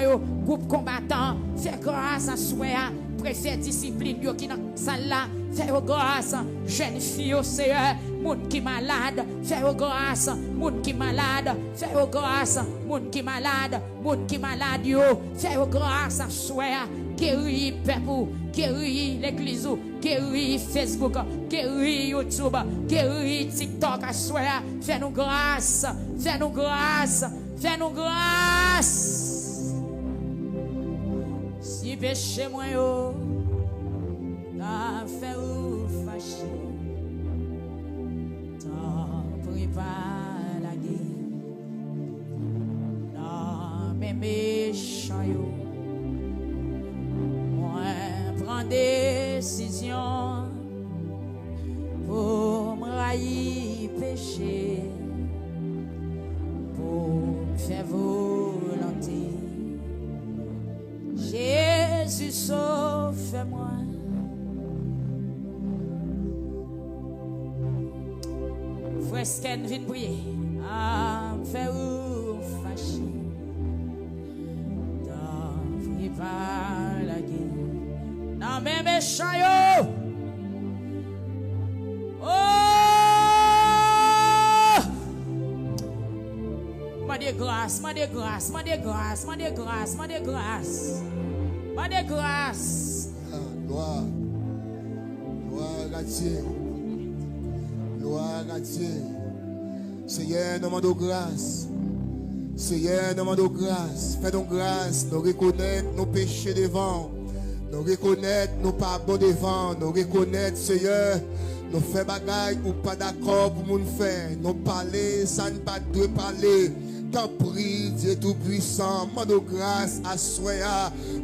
[SPEAKER 2] groupe combattant, fais grâce à soeur, préfère discipline qui dans salle là, fais grâce, jeune fille au Seigneur, monde qui malade, fais grâce, monde qui malade, fais grâce, monde qui malade, monde qui malade yo, fais grâce à soeur, guéris peuple, guéris l'église, guéris Facebook, guéris YouTube, guéris TikTok à soeur, fais-nous grâce, fais-nous grâce, fais-nous grâce. Si péché moi yo, t'as fait ou fâché, t'as préparé la guerre, dans mes méchants yo, moi prends décision pour me railler péché, pour faire volonté. Jésus sauve-moi. Frère Sken, viens prier. Ah, fais ou fâché. T'as pris par la guerre. Non, mais méchant yo. Oh! Mande grâce, mande grâce, mande grâce, mande grâce, mande grâce. Mande grâce.
[SPEAKER 1] Gloire. Gloire à Dieu. Gloire à Dieu. Seigneur, nous demandons grâce. Seigneur, nous demandons grâce. Fais-nous grâce. Nous reconnaître nos péchés devant. Nous reconnaître nos pardons devant. Nous reconnaître, Seigneur, nous faisons bagaille ou pas d'accord pour nous faire. Nous parler, ça ne pas de parler. T'en prie, Dieu Tout-Puissant, mande grâce à soi,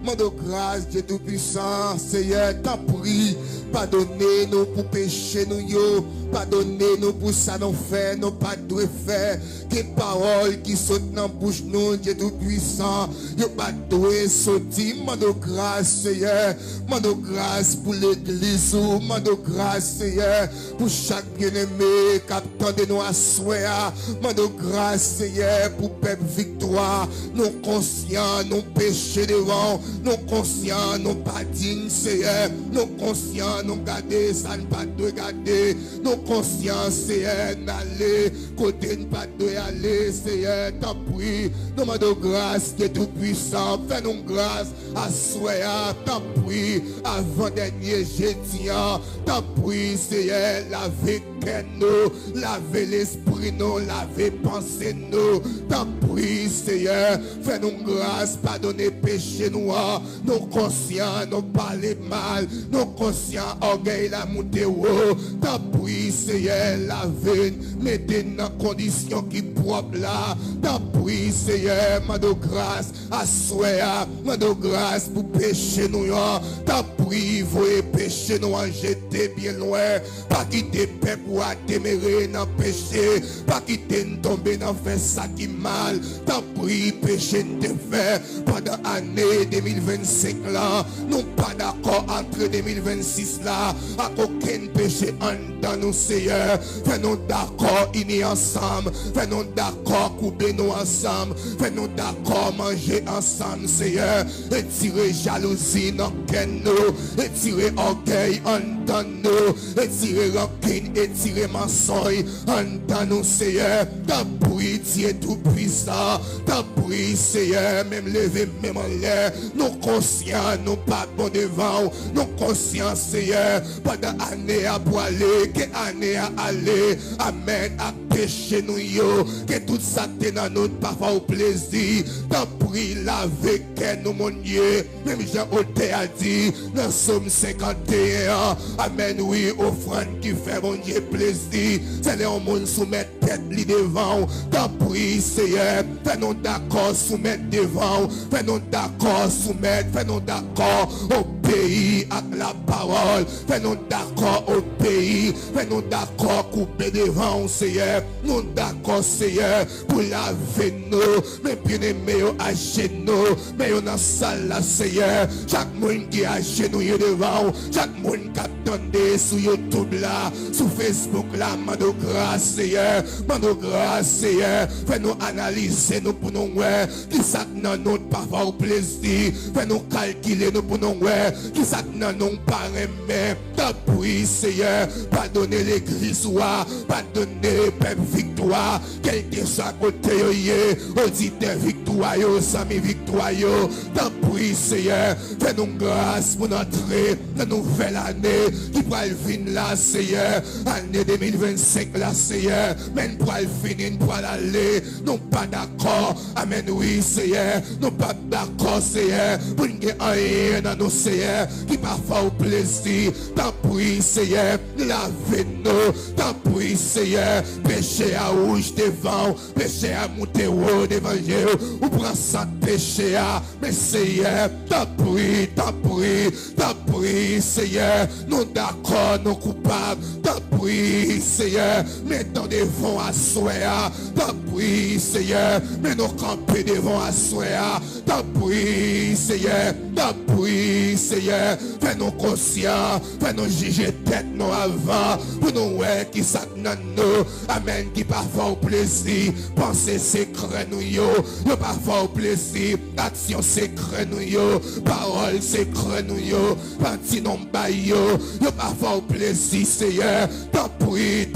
[SPEAKER 1] mande grâce, Dieu Tout-Puissant, Seigneur, t'en prie, pardonnez-nous pour pécher nous, yo, pardonnez-nous pour ça nous fait, nous pas de faire, que paroles qui sautent dans la bouche nous, Dieu Tout-Puissant, yo pas de sortir, mande grâce, Seigneur, mande grâce pour l'église, mande grâce, Seigneur, pour chaque bien-aimé, qui attend de nous à soi, mande grâce, Seigneur, pour peuple victoire, nous conscients, nous péchés devant, nous conscients, nous pas dignes, Seigneur, nous conscients, nous garder, ça ne pas de garder, nous nos consciences, Seigneur, n'aller, côté ne pas de aller, Seigneur, t'en prie, nous demandons grâce, qui est tout puissant, fais-nous grâce, à soi, t'en prie, avant dernier jeudi, t'en prie, Seigneur, lavez nous, lavez l'esprit nous, lavez pensée nous, t'en prie, Seigneur, fais-nous grâce, pardonnez péché nous, nos conscients, nous parler mal, nos conscients, orgueil, la montée haut, t'en prie, Seigneur, lavez, mettez dans conditions qui propres là, t'en prie, Seigneur, mando grâce, à soi, mando grâce pour péché nous, t'en prie, voyez péché nous, en jeter bien loin, pas quitter peuple ou à témérer dans péché, pas quitter nous tomber dans faire ça qui mal, t'en prie, péché te fait pendant l'année 2025 là, nous pas d'accord entre 2026 là, à aucun péché en dans nous, Seigneur, fais-nous d'accord unis ensemble, fais-nous d'accord couper nous ensemble, fais-nous d'accord manger ensemble, Seigneur, et tirer jalousie dans nous, et tirer orgueil en dans nous, et tirer rancune, et tirer mensonge en dans nous, Seigneur, t'as pris, Dieu tout puissant, t'as pris, Seigneur, même lever, même en l'air, nous conscients, nous pas bon devant, nous conscients, Seigneur, pendant année à poiler, que année à aller, amen, à péché nous yo, que tout ça t'est dans notre parfois au plaisir, t'as pris laver que nous mon Dieu, même Jean Oté a dit, dans Somme 51, amen, oui, offrande qui fait mon Dieu plaisir, c'est les hommes soumettre tête li devant, t'as pris, Seigneur, fais-nous d'accord soumettre devant, fais-nous d'accord soumettre, fais-nous d'accord au pays avec la parole, fais-nous d'accord au pays, fais-nous d'accord couper devant, Seigneur, nous d'accord, Seigneur, pour laver nous, mais bien aimé à genoux, mais on a salle là, Seigneur, chaque monde qui a genoux devant, chaque monde qui attendait sur YouTube là, sur Facebook là, mando grâce, Seigneur, mando grâce, Seigneur, fais-nous analyser nous pour nous voir, qui ça dans notre parfois au plaisir, fais-nous calculer nous pour nous voir, qui ça dans nous paraît même, t'appuie, Seigneur, pardonner l'église, pardonner peuple victoire, quel que soit côté auditeur victoire, sami victoire, t'appuie, Seigneur, fais-nous grâce pour entrer dans nouvelle année, qui pourra venir là, Seigneur, année 2025 là, Seigneur, même pour finir, pour aller, non pas d'accord, amen, oui, Seigneur, non pas d'accord, Seigneur, pour nous rien dans nos, Seigneur, qui parfois au plaisir, t'appuie, Seigneur, lavez-nous, t'appuie, Seigneur, péché à rouge devant, péché à monter haut devant Dieu, ou prend ça péché à, mais Seigneur, t'appuie, Seigneur, nous d'accord, nous coupables, t'appuie, Seigneur, mettons devant à soi, t'appuie, Seigneur, mais nous camper devant à soi, t'appuie, Seigneur, fais-nous conscients, fais-nous juger tête nous avant, pour nous ouais qui ça dans nous, amen, qui parfois au plaisir, penser secret nous yo parfois au plaisir, action secret nous yo, parole secret nous yo, parti non ba yo parfois au plaisir, Seigneur, t'appuie,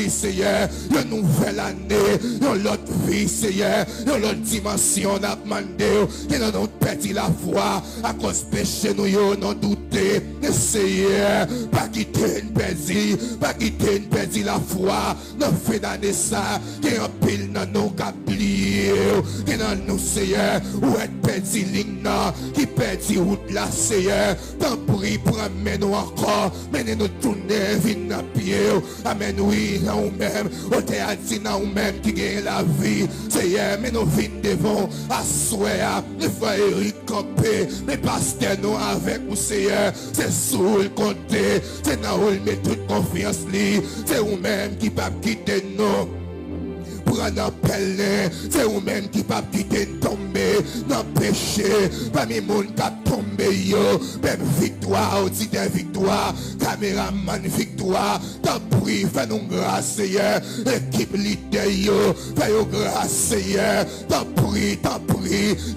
[SPEAKER 1] Seigneur, une nouvelle année, une autre vie, Seigneur, une autre dimension n'a demandé, que nous avons perdu la foi, à cause péché nous yo, non douter, Seigneur, pas quitter une perdu la foi, nous fait d'année ça, qui est en pile dans nos cabliers, qui dans nous, Seigneur, où est perdu l'igna, qui perdu route là, Seigneur, t'en prie, promène-nous encore, menez-nous tourner, venez à pied, amen, oui, là ou même, au théâtre, là ou même, qui gagne la vie, Seigneur, mais nous venons devant, à soi, le frère Eric Campé, mais pasteur nous avec vous, Seigneur, c'est sous le côté, c'est là où il met toute confiance, c'est vous-même qui va quitter nous. prendre un pelin. C'est vous-même qui pas quitter tomber dans le péché. Parmi les gens qui ont tombé, même victoire, auditeurs victoire, caméraman victoire. T'en prie, fais-nous grâce, Seigneur. Équipe leader, fais-nous grâce, Seigneur. T'en prie,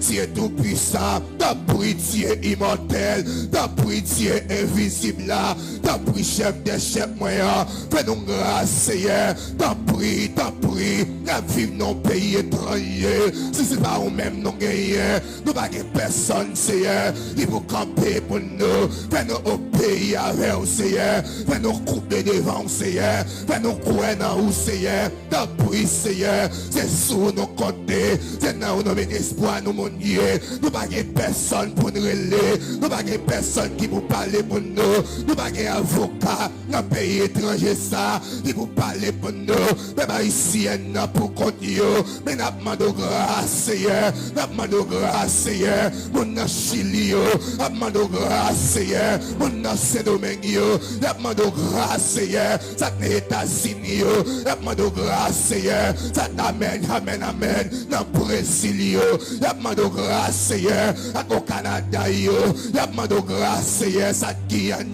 [SPEAKER 1] Dieu tout puissant. T'en prie, Dieu immortel. T'en prie, Dieu invisible là. T'en prie, chef des chefs moyens. Fais-nous grâce, Seigneur. T'en prie, nous vivons dans un pays étranger. Si c'est pas nous-mêmes, nous gagnons. Nous n'avons pas personne, Seigneur. Il faut camper pour nous. Fais-nous au pays avec nous, Seigneur. Fais-nous couper devant, Seigneur. Fais-nous croire dans nous, Seigneur. T'en prie, Seigneur. C'est sous nos côtés. C'est dans nos espoirs, nous, mon Dieu. Nous n'avons pas personne pour nous relayer. Nous n'avons pas personne qui vous parle pour nous. Nous n'avons pas avocat dans un pays étranger, ça. Qui vous parle pour nous. Même ici, pour continuer. Mais nous demandons grâce, Seigneur. Nous demandons grâce, Seigneur. Mon Chili, nous demandons grâce, Seigneur. Mon Saint-Domingue, nous demandons grâce, Seigneur. Ça n'est États-Unis, nous demandons grâce, Seigneur. Ça t'amène, amen. Dans le Brésil, nous demandons grâce, Seigneur. Au Canada, nous demandons grâce, Seigneur. Ça Guyane,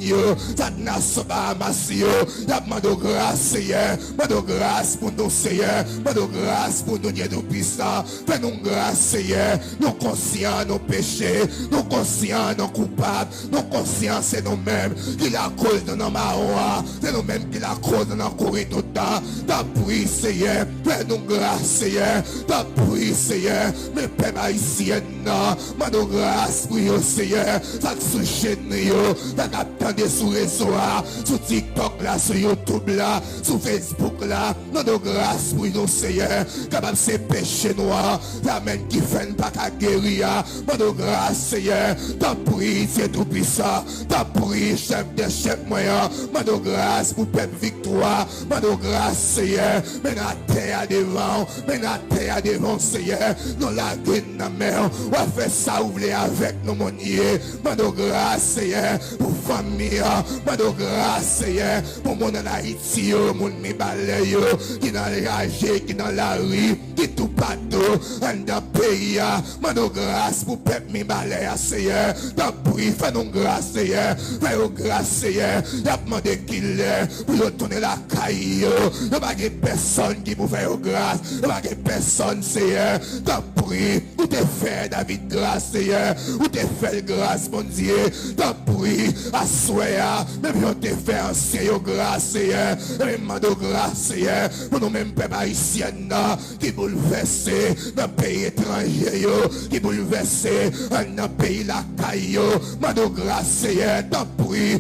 [SPEAKER 1] ça Nassau, Bahamas, nous demandons grâce, Seigneur. Nous demandons grâce pour nous, Seigneur. Nous demandons grâce pour nous, Dieu tout-puissant. Fais-nous grâce, Seigneur. Nous conscients nos péchés. Nous conscients nos coupables. Nous conscients, c'est nous-mêmes qui la cause de nos marois. C'est nous-mêmes qui la cause de nos courir tout le temps. T'as pris, Seigneur. Fais-nous grâce, Seigneur. T'as pris, Seigneur. Mais Père haïtien, non. Mano grâce pour vous, Seigneur. Ça sous chaîne, ça t'attendez sur réseau, sur TikTok là, sur YouTube là, sur Facebook là. Mano grâce pour nous, Seigneur. Capable ces péchés noirs. Amen qui fait pas qu'à guérir. Mano grâce, Seigneur. T'as pris, c'est tout puissant. T'as pris, chef de chef moyen. Mano grâce pour peuple victoire. Mano grâce, Seigneur. Mais la terre devant. Mais la terre devant, Seigneur. Nous la guine dans la mer. On va faire ça, ouvrir avec nous, mon Dieu. Mano grâce, Seigneur. Pour famille. Mano grâce, Seigneur. Pour mon en Haïti, mon mi balai, qui dans les rages, qui dans la rue, qui tout partout, dans le pays. Mano grâce pour peuple mi balai, Seigneur. T'en prie, fais-nous grâce, Seigneur. Fais-nous grâce, Seigneur. Y'a demandé qu'il est pour retourner la caille. Y'a pas de personne qui vous fait grâce. Y'a pas de personne, Seigneur. T'en prie, où t'es fait, David, grâce, Seigneur. Où t'es fait grâce, mon Dieu. T'en prie, à soya. Même si on t'es fait ancien, grâce, Seigneur. Même de grâce, Seigneur. Pour nous-mêmes, peuple haïtien, qui bouleversé dans le pays étranger, qui bouleversé dans le pays la caille. De grâce, Seigneur. T'en prie,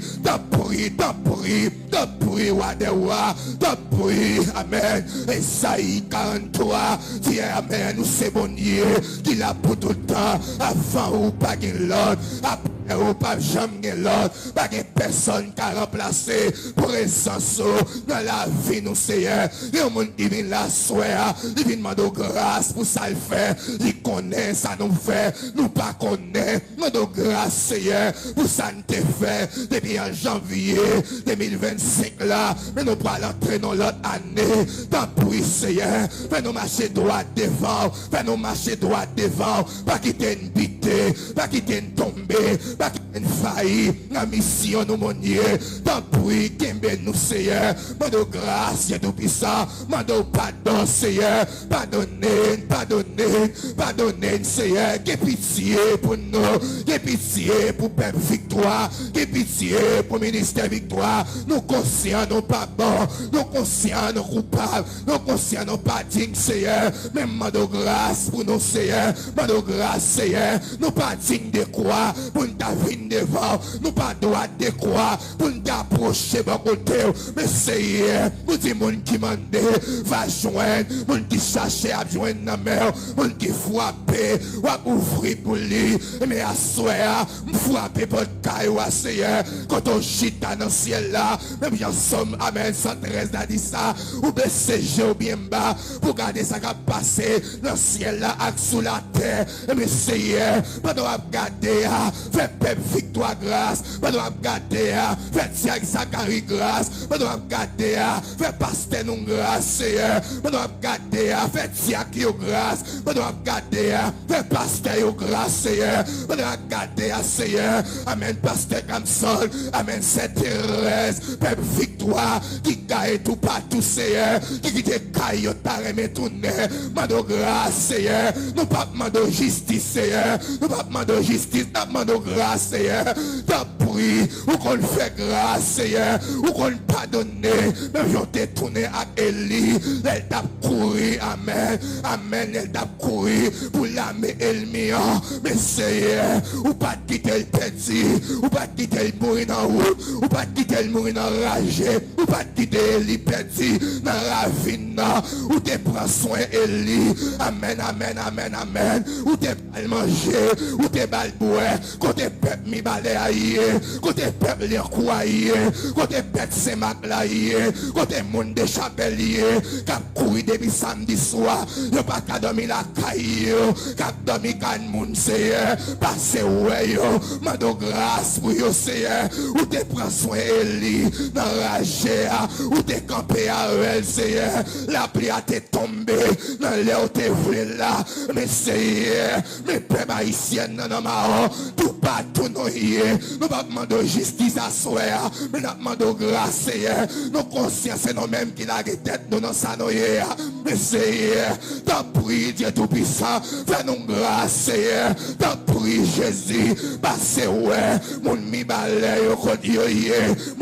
[SPEAKER 1] roi des rois. T'en prie, amen. Esaïe 43, dis amen. Nous c'est bon Dieu qui l'a pour tout le temps. Avant ou pas qu'il l'autre. Après ou pas jamais l'autre. Pas de personne qui a remplacé présence dans la vie nous Seigneur. Il y a un monde qui vient la soeur. Il vient demander grâce pour ça le fait. Il connaît ça nous fait. Nous pas connaît. Demande grâce Seigneur pour ça nous te fait. Depuis en janvier 2025 là. Mais nous pas l'entrer dans l'autre année. Tant pis Seigneur. Fais-nous marcher droit devant. Fais-nous marcher droit devant. Pas quitter une bité. Pas quitter une tombée. Pas quitter une failli. La mission nous mon Dieu. Tant pis. Qu'aimez nous Seigneur. Mande grâce. Dieu tout puissant. Mande pardon Seigneur. Pardonnez. Seigneur. Qu'aie pitié pour nous. Qu'aie pitié pour peuple victoire. Qu'aie pitié pour ministère victoire. Nous conscients, nous pas bons. Nous conscients, nous coupables. Nous conscients, nous pas dignes, Seigneur. Mais mande grâce pour nous, Seigneur. Mande grâce, Seigneur. Nous pas dignes de croix pour nous venir devant. Nous pas droit de croix pour nous approcher bon côté. Mais Seigneur, nous disons, mon qui mande, va joindre. Mon qui cherche à joindre la mer. Mon qui frappe, va ouvrir pour lui. Mais à soir, frapper pour le caillou, Seigneur. Quand on chita dans le ciel là, même j'en somme, amen, 113 a dit ça. Ou baisser ou bien bas, pour garder ça qui a passé dans le ciel là, sous la terre. Mais Seigneur, pendant à regarder, fais peuple victoire grâce. Pendant garder, fait Tiago Zachary grâce. Pendant garder, fait pasteur nous grâce, Seigneur. Pendant garder, fait Tiago grâce. Pendant garder, fait pasteur grâce, Seigneur. Pendant garder, Seigneur. Amen, pasteur Kamson. Amen, Sainte Thérèse. Peuple victoire qui gagne tout partout, Seigneur. Qui te caille, t'as remis tout nez. Mando grâce, Seigneur. Nous pas demander justice, Seigneur. Nous pas demander justice, nous demandons grâce, Seigneur. T'as pris, ou qu'on fait grâce, Seigneur. Ou qu'on pardonne. Même si on t'est tourné à Élie, elle t'a couru, amen. Amen, elle t'a couru pour l'âmer Elmia. Mais Seigneur, ou pas quitter le petit, ou pas quitter le mourir dans route, ou pas quitter le mourir dans rage, ou pas quitter Élie petit dans ravina, ou te prends soin Élie. Amen, amen, amen, amen. Ou te bal manger, ou te bal boire, côté peuple mi balé aïe, côté peuple les croyé, côté peuple c'est maclaïe, côté monde de chapelier, cap courir depuis samedi soir, yo pas qu'à dormir la caille, cap dormir quand moun Seigneur, passez ouais yo, mando grâce pour yo Seigneur, ou te prends soin Élie, dans rage, ou te campé à elle Seigneur, la pluie a te tombé, dans l'air te voulé là, mais Seigneur, mes peuple haïtien non ma tout partout nous y est, nous pas demander justice à soi, mais nous demandons grâce Seigneur, nos consciences c'est nous-mêmes qui la tête nous dans ça nous y est, mais Seigneur, t'en prie Dieu tout-puissant, fais-nous grâce Seigneur, t'en prie Jésus, passez ouais, mon mi balai au côté y est,